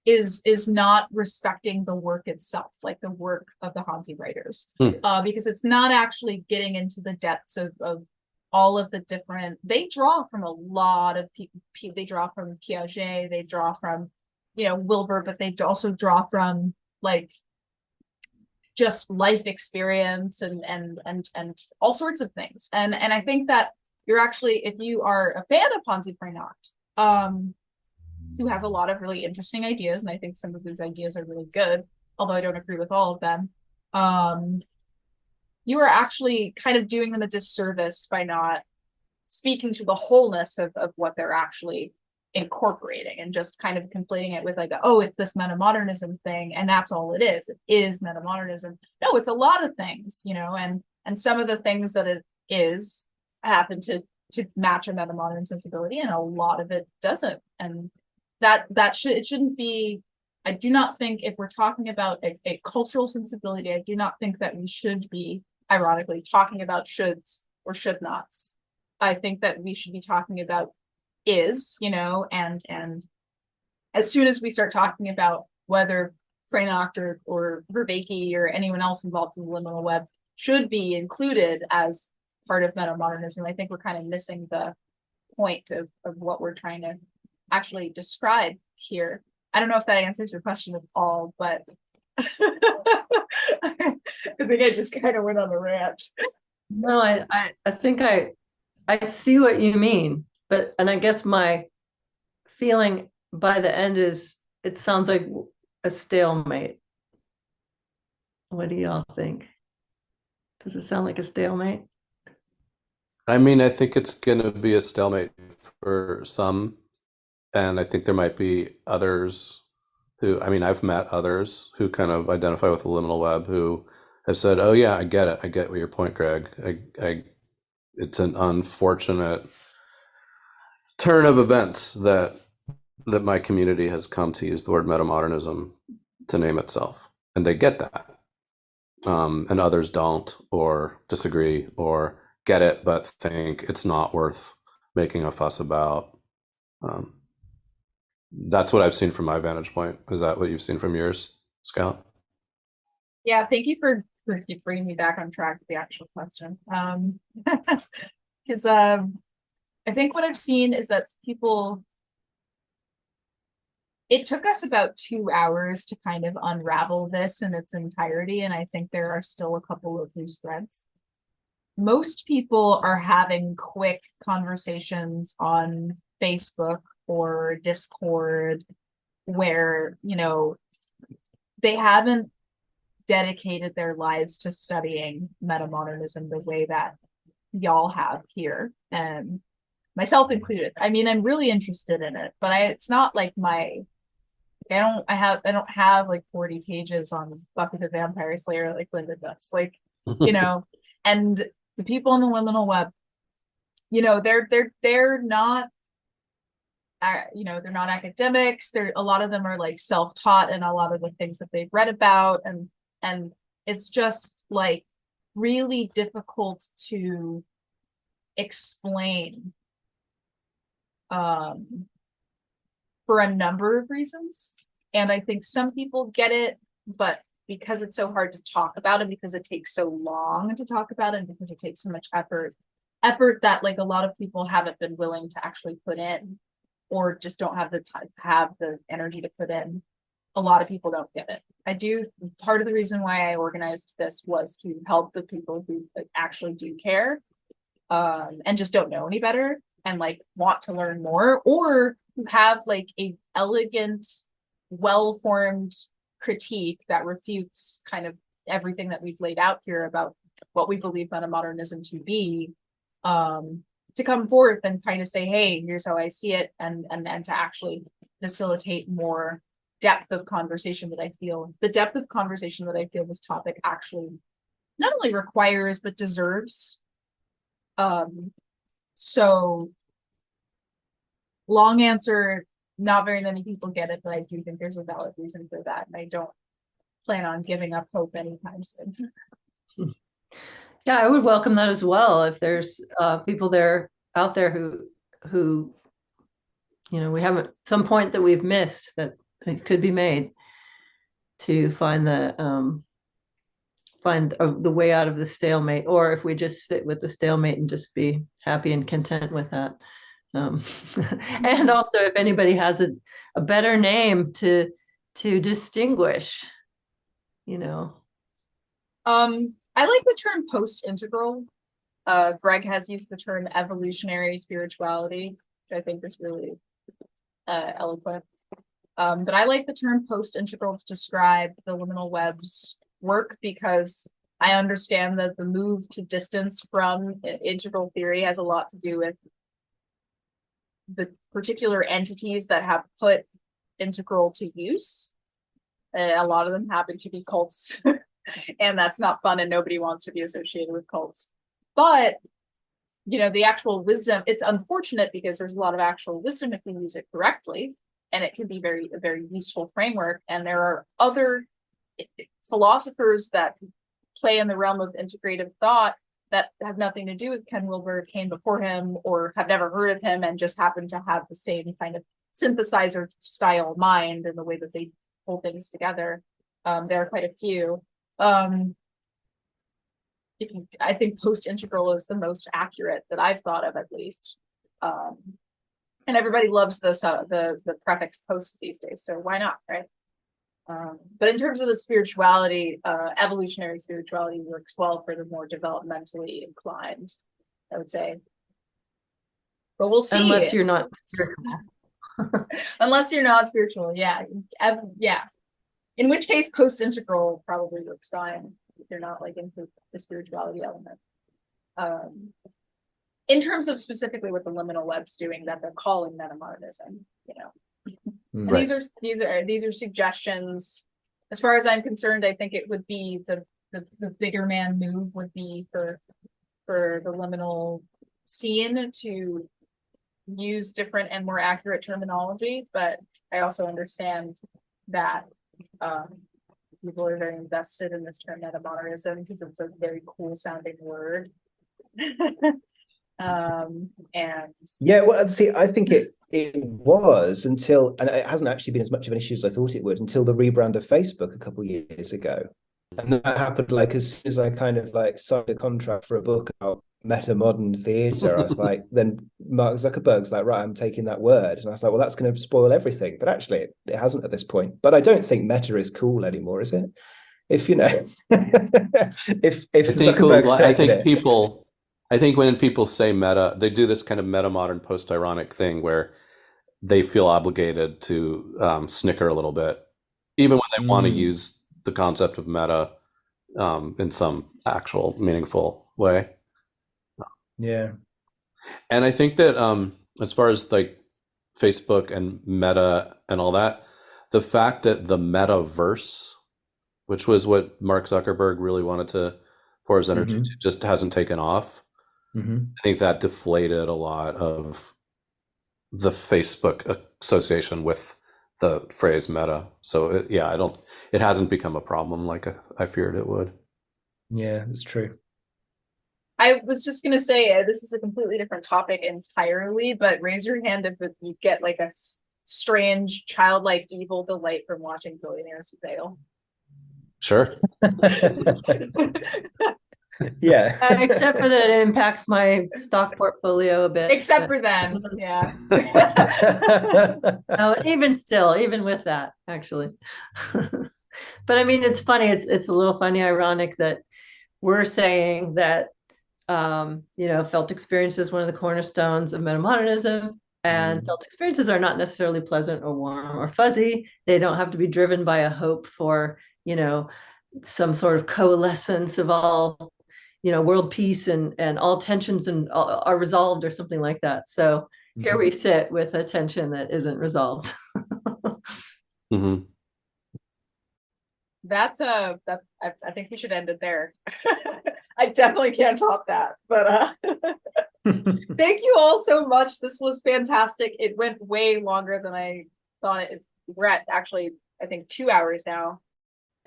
is not respecting the work itself, like the work of the Hansi writers, because it's not actually getting into the depths of all of the different. They draw from a lot of people. They draw from Piaget, they draw from, you know, Wilbur, but they also draw from like just life experience and all sorts of things. And I think that you're actually, if you are a fan of Hansi Freinacht, who has a lot of really interesting ideas, and I think some of his ideas are really good, although I don't agree with all of them, you are actually kind of doing them a disservice by not speaking to the wholeness of what they're actually incorporating, and just kind of conflating it with like, oh, it's this metamodernism thing and that's all it is. It is metamodernism. No, it's a lot of things, you know, and some of the things that it is happen to match a metamodern sensibility, and a lot of it doesn't. And it shouldn't be. I do not think, if we're talking about a cultural sensibility, I do not think that we should be, ironically, talking about shoulds or should nots. I think that we should be talking about is, you know, and as soon as we start talking about whether Freynacht or Vervaeke or anyone else involved in the liminal web should be included as part of metamodernism, I think we're kind of missing the point of what we're trying to actually describe here. I don't know if that answers your question at all, but I think I just kind of went on a rant. No, I think I see what you mean, and I guess my feeling by the end is it sounds like a stalemate. What do y'all think? Does it sound like a stalemate? I mean, I think it's going to be a stalemate for some, and I think there might be others who, I mean, I've met others who kind of identify with the liminal web who have said, "Oh yeah, I get it. I get your point, Greg. It's an unfortunate turn of events that my community has come to use the word metamodernism to name itself, and they get that, and others don't, or disagree, or get it but think it's not worth making a fuss about." That's what I've seen from my vantage point. Is that what you've seen from yours, Scout? Yeah, thank you for bringing me back on track to the actual question. Because I think what I've seen is that people, it took us about 2 hours to kind of unravel this in its entirety, and I think there are still a couple of loose threads. Most people are having quick conversations on Facebook or Discord where, you know, they haven't dedicated their lives to studying metamodernism the way that y'all have here, and myself included. I mean, I'm really interested in it, but it's not like I don't have like 40 pages on Buffy the Vampire Slayer like Linda does. Like, you know, and the people in the liminal web, you know, they're not they're not academics. A lot of them are like self-taught in a lot of the things that they've read about, and it's just like really difficult to explain for a number of reasons. And I think some people get it, but because it's so hard to talk about and because it takes so long to talk about it and because it takes so much effort that like a lot of people haven't been willing to actually put in, or just don't have the time to have the energy to put in, a lot of people don't get it. Part of the reason why I organized this was to help the people who like, actually do care and just don't know any better and like want to learn more, or who have like a elegant, well-formed critique that refutes kind of everything that we've laid out here about what we believe metamodernism to be, to come forth and kind of say, hey, here's how I see it, and to actually facilitate more depth of conversation that I feel this topic actually not only requires but deserves. So long answer, not very many people get it, but I do think there's a valid reason for that, and I don't plan on giving up hope anytime soon. Yeah, I would welcome that as well. If there's people out there who you know, we haven't, some point that we've missed that it could be made to find the way out of the stalemate, or if we just sit with the stalemate and just be happy and content with that. And also, if anybody has a better name to distinguish, you know. I like the term post-integral. Greg has used the term evolutionary spirituality, which I think is really eloquent. But I like the term post-integral to describe the liminal web's work, because I understand that the move to distance from integral theory has a lot to do with the particular entities that have put integral to use. A lot of them happen to be cults. And that's not fun, and nobody wants to be associated with cults. But, you know, the actual wisdom, it's unfortunate because there's a lot of actual wisdom if we use it correctly, and it can be a very useful framework. And there are other philosophers that play in the realm of integrative thought that have nothing to do with Ken Wilber, came before him, or have never heard of him and just happen to have the same kind of synthesizer style mind and the way that they pull things together. There are quite a few. I think post-integral is the most accurate that I've thought of, at least. And everybody loves this the prefix post these days, so why not, right? But in terms of the spirituality, evolutionary spirituality works well for the more developmentally inclined, I would say. But we'll see. Unless you're not spiritual. Unless you're not spiritual, yeah. Yeah. In which case, post-integral probably works fine if you're not like into the spirituality element. In terms of specifically what the Liminal Web's doing that they're calling Metamodernism, you know. And Right. these are suggestions. As far as I'm concerned, I think it would be the bigger man move would be for the liminal scene to use different and more accurate terminology, but I also understand that people are very invested in this term metamodernism because it's a very cool sounding word. And Yeah, well, see, I think it was until, and it hasn't actually been as much of an issue as I thought it would until the rebrand of Facebook a couple of years ago. And that happened like as soon as I kind of like signed a contract for a book about metamodern theatre. I was like, then Mark Zuckerberg's like, right, I'm taking that word. And I was like, well, that's going to spoil everything. But actually, it hasn't at this point. But I don't think meta is cool anymore, is it? If, you know, if Zuckerberg's taking it. I think when people say meta, they do this kind of metamodern post-ironic thing where they feel obligated to snicker a little bit, even when they want to use the concept of meta in some actual meaningful way. Yeah. And I think that as far as like Facebook and meta and all that, the fact that the metaverse, which was what Mark Zuckerberg really wanted to pour his energy to, just hasn't taken off. I think that deflated a lot of the Facebook association with the phrase meta. So it hasn't become a problem like I feared it would. Yeah, that's true. I was just going to say, this is a completely different topic entirely, but raise your hand if you get like a strange, childlike, evil delight from watching billionaires fail. Sure. Yeah. Except for that it impacts my stock portfolio a bit. Except for then, yeah. No, even with that, actually. But I mean, it's funny. It's a little funny, ironic that we're saying that felt experience is one of the cornerstones of metamodernism, and felt experiences are not necessarily pleasant or warm or fuzzy. They don't have to be driven by a hope for, some sort of coalescence of all, world peace and all tensions and are resolved or something like that. So here we sit with a tension that isn't resolved. That's I think we should end it there. I definitely can't top that, but thank you all so much. This was fantastic. It went way longer than I thought it. We're at actually, I think 2 hours now.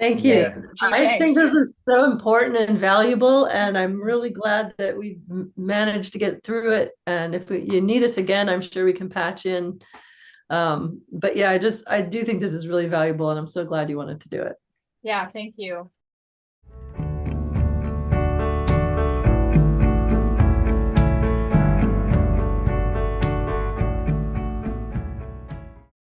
Thank you. Yeah. I think this is so important and valuable, and I'm really glad that we managed to get through it. And if you need us again, I'm sure we can patch in. But yeah, I do think this is really valuable, and I'm so glad you wanted to do it. Yeah, thank you.